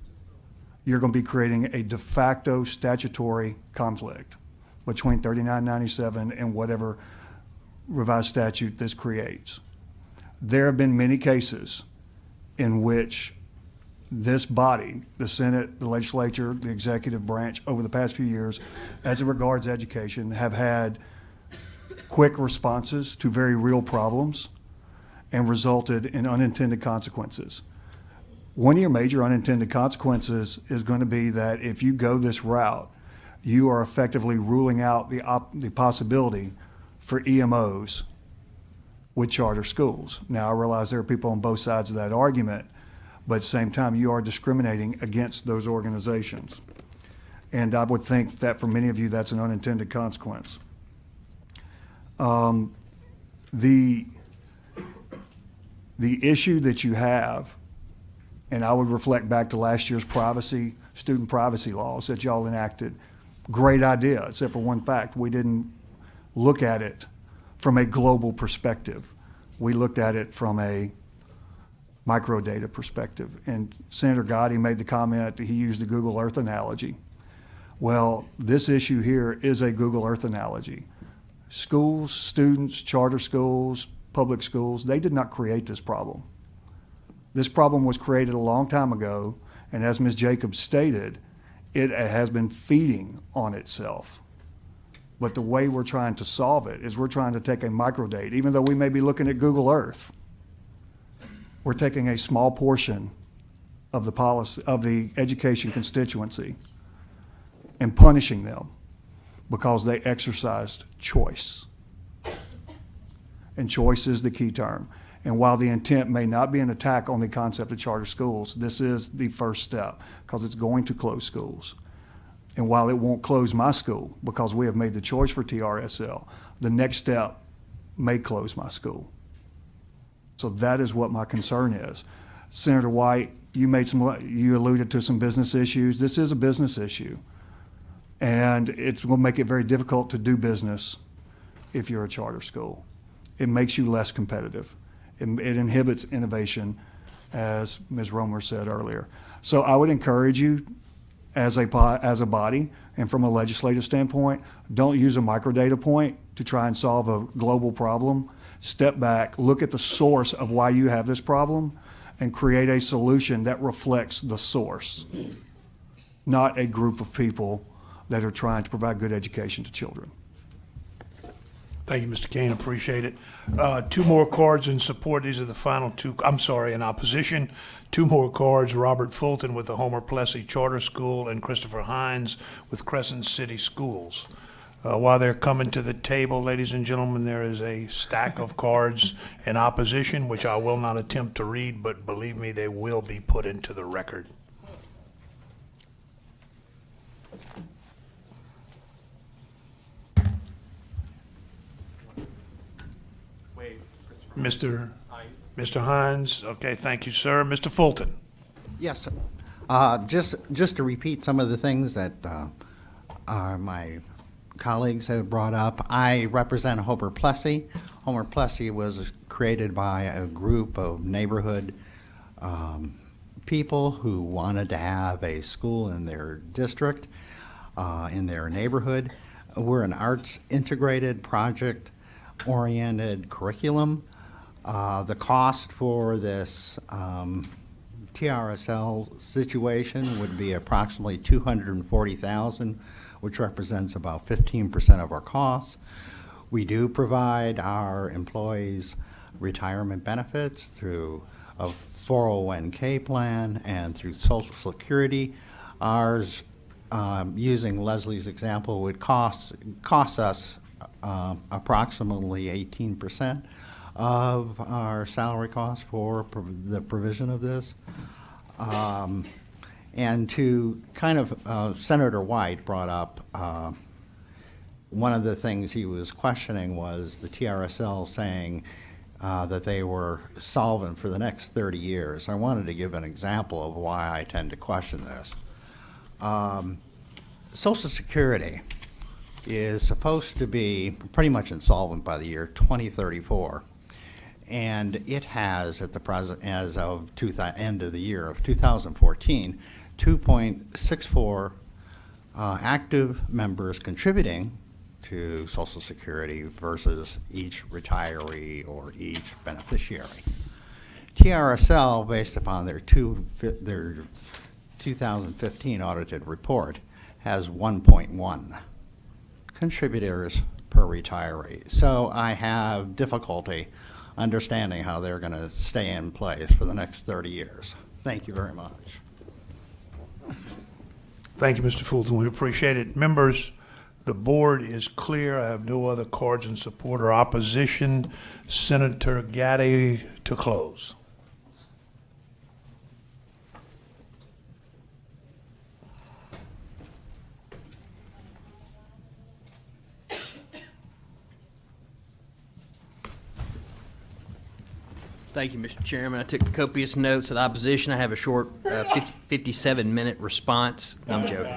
you're going to be creating a de facto statutory conflict between 3997 and whatever revised statute this creates. There have been many cases in which this body, the Senate, the legislature, the executive branch, over the past few years, as it regards education, have had quick responses to very real problems and resulted in unintended consequences. One of your major unintended consequences is going to be that if you go this route, you are effectively ruling out the possibility for EMOs with charter schools. Now, I realize there are people on both sides of that argument, but at the same time, you are discriminating against those organizations. And I would think that for many of you, that's an unintended consequence. The issue that you have, and I would reflect back to last year's student privacy laws that y'all enacted. Great idea, except for one fact. We didn't look at it from a global perspective. We looked at it from a microdata perspective. And Senator Gatti made the comment that he used the Google Earth analogy. Well, this issue here is a Google Earth analogy. Schools, students, charter schools, public schools, they did not create this problem. This problem was created a long time ago, and as Ms. Jacobs stated, it has been feeding on itself. But the way we're trying to solve it is we're trying to take a microdate, even though we may be looking at Google Earth. We're taking a small portion of the policy, of the education constituency, and punishing them because they exercised choice. And choice is the key term. And while the intent may not be an attack on the concept of charter schools, this is the first step because it's going to close schools. And while it won't close my school because we have made the choice for TRSL, the next step may close my school. So that is what my concern is. Senator White, you alluded to some business issues. This is a business issue. And it's going to make it very difficult to do business if you're a charter school. It makes you less competitive. It inhibits innovation, as Ms. Romer said earlier. So I would encourage you as a body and from a legislative standpoint, don't use a microdata point to try and solve a global problem. Step back, look at the source of why you have this problem, and create a solution that reflects the source, not a group of people that are trying to provide good education to children. Thank you, Mr. Kane, appreciate it. Two more cards in support. These are the final two, I'm sorry, in opposition. Two more cards, Robert Fulton with the Homer Plessy Charter School and Christopher Hines with Crescent City Schools. While they're coming to the table, ladies and gentlemen, there is a stack of cards in opposition, which I will not attempt to read, but believe me, they will be put into the record. Mr. Hines, okay, thank you, sir. Mr. Fulton. Yes, just to repeat some of the things that my colleagues have brought up. I represent Homer Plessy. Homer Plessy was created by a group of neighborhood people who wanted to have a school in their district, in their neighborhood. We're an arts integrated project-oriented curriculum. The cost for this TRSL situation would be approximately $240,000, which represents about 15% of our costs. We do provide our employees retirement benefits through a 401k plan and through Social Security. Ours, using Leslie's example, would cost us approximately 18% of our salary costs for the provision of this. And to kind of, Senator White brought up, one of the things he was questioning was the TRSL saying that they were solvent for the next 30 years. I wanted to give an example of why I tend to question this. Social Security is supposed to be pretty much insolvent by the year 2034. And it has, at the present, as of end of the year of 2014, 2.64 active members contributing to Social Security versus each retiree or each beneficiary. TRSL, based upon their 2015 audited report, has 1.1 contributors per retiree. So I have difficulty understanding how they're going to stay in place for the next 30 years. Thank you very much. Thank you, Mr. Fulton. We appreciate it. Members, the board is clear. I have no other cards in support or opposition. Senator Gatti to close. Thank you, Mr. Chairman. I took copious notes of the opposition. I have a short 57-minute response. I'm joking.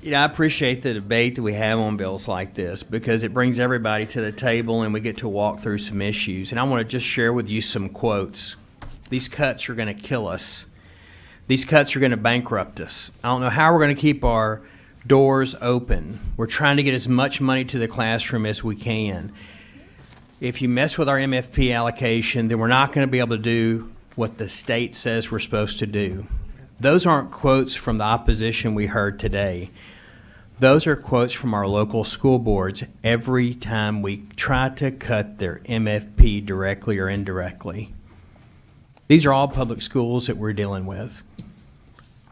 You know, I appreciate the debate that we have on bills like this because it brings everybody to the table and we get to walk through some issues. And I want to just share with you some quotes. These cuts are going to kill us. These cuts are going to bankrupt us. I don't know how we're going to keep our doors open. We're trying to get as much money to the classroom as we can. If you mess with our MFP allocation, then we're not going to be able to do what the state says we're supposed to do. Those aren't quotes from the opposition we heard today. Those are quotes from our local school boards every time we try to cut their MFP directly or indirectly. These are all public schools that we're dealing with.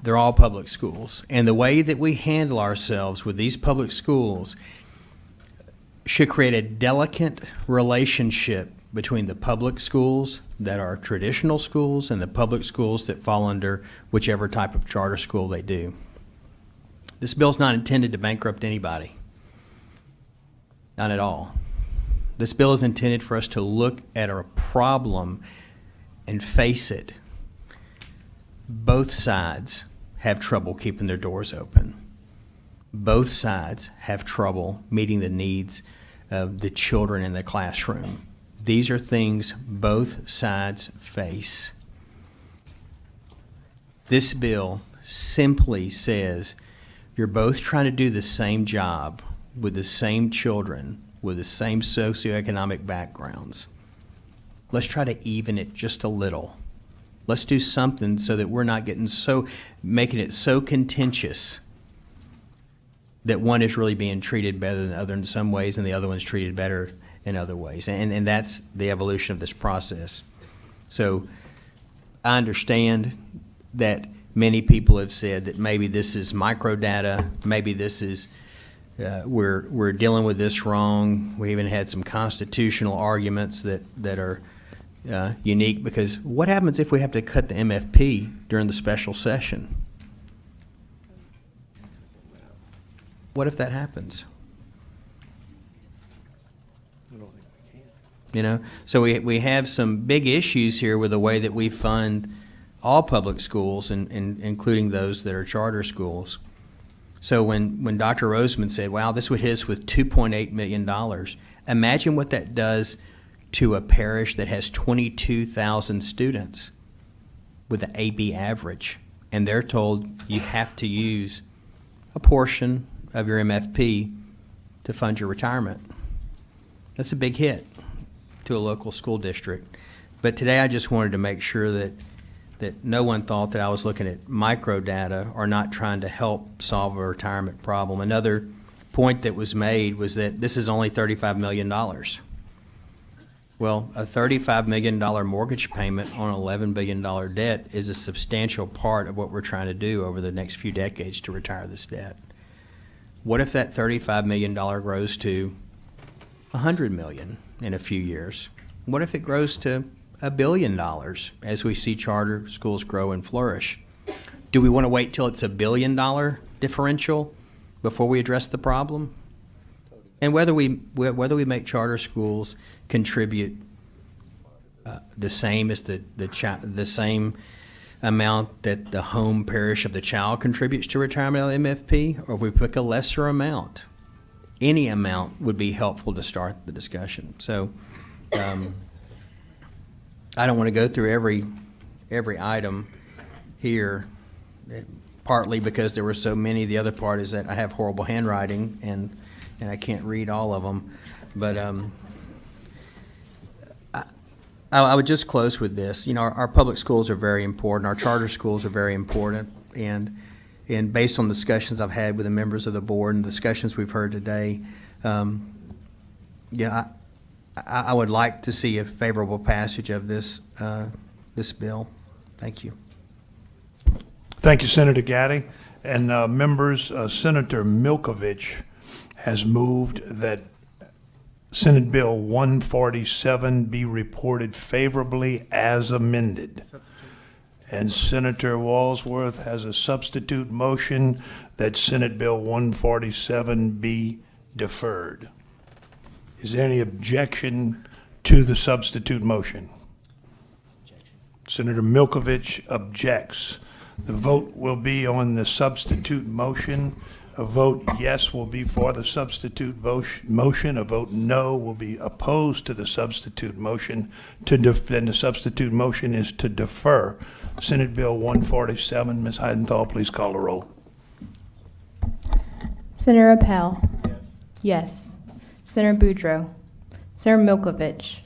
They're all public schools. And the way that we handle ourselves with these public schools should create a delicate relationship between the public schools that are traditional schools and the public schools that fall under whichever type of charter school they do. This bill's not intended to bankrupt anybody. Not at all. This bill is intended for us to look at our problem and face it. Both sides have trouble keeping their doors open. Both sides have trouble meeting the needs of the children in the classroom. These are things both sides face. This bill simply says you're both trying to do the same job with the same children, with the same socioeconomic backgrounds. Let's try to even it just a little. Let's do something so that we're not making it so contentious that one is really being treated better than the other in some ways and the other one's treated better in other ways. And that's the evolution of this process. So I understand that many people have said that maybe this is microdata, maybe this is, we're dealing with this wrong. We even had some constitutional arguments that are unique because what happens if we have to cut the MFP during the special session? What if that happens? You know, so we have some big issues here with the way that we fund all public schools, and including those that are charter schools. So when Dr. Roseman said, wow, this would hit us with $2.8 million, imagine what that does to a parish that has 22,000 students with an AB average, and they're told you have to use a portion of your MFP to fund your retirement. That's a big hit to a local school district. But today I just wanted to make sure that no one thought that I was looking at microdata or not trying to help solve a retirement problem. Another point that was made was that this is only $35 million. Well, a $35 million mortgage payment on an $11 billion debt is a substantial part of what we're trying to do over the next few decades to retire this debt. What if that $35 million grows to $100 million in a few years? What if it grows to $1 billion as we see charter schools grow and flourish? Do we want to wait till it's $1 billion differential before we address the problem? And whether we make charter schools contribute the same as the same amount that the home parish of the child contributes to retirement MFP, or if we pick a lesser amount, any amount would be helpful to start the discussion. So I don't want to go through every item here, partly because there were so many. The other part is that I have horrible handwriting and I can't read all of them. But I would just close with this. You know, our public schools are very important. Our charter schools are very important. And based on discussions I've had with the members of the board and discussions we've heard today, I would like to see a favorable passage of this bill. Thank you. Thank you, Senator Gatti. And members, Senator Milkovich has moved that Senate Bill 147 be reported favorably as amended. And Senator Walsworth has a substitute motion that Senate Bill 147 be deferred. Is there any objection to the substitute motion? Senator Milkovich objects. The vote will be on the substitute motion. A vote yes will be for the substitute motion. A vote no will be opposed to the substitute motion. And the substitute motion is to defer Senate Bill 147. Ms. Heidenthal, please call the roll. Senator Appel? Yes. Senator Boudreau? Senator Milkovich?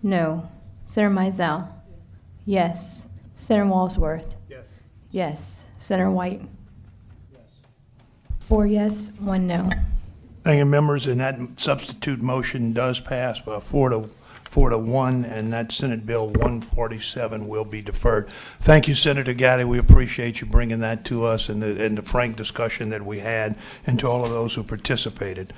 No. Senator Mizell? Yes. Senator Walsworth? Yes. Yes. Senator White? 4 yes, 1 no. Thank you, members, and that substitute motion does pass by 4 to 1, and that Senate Bill 147 will be deferred. Thank you, Senator Gatti. We appreciate you bringing that to us and the frank discussion that we had, and to all of those who participated.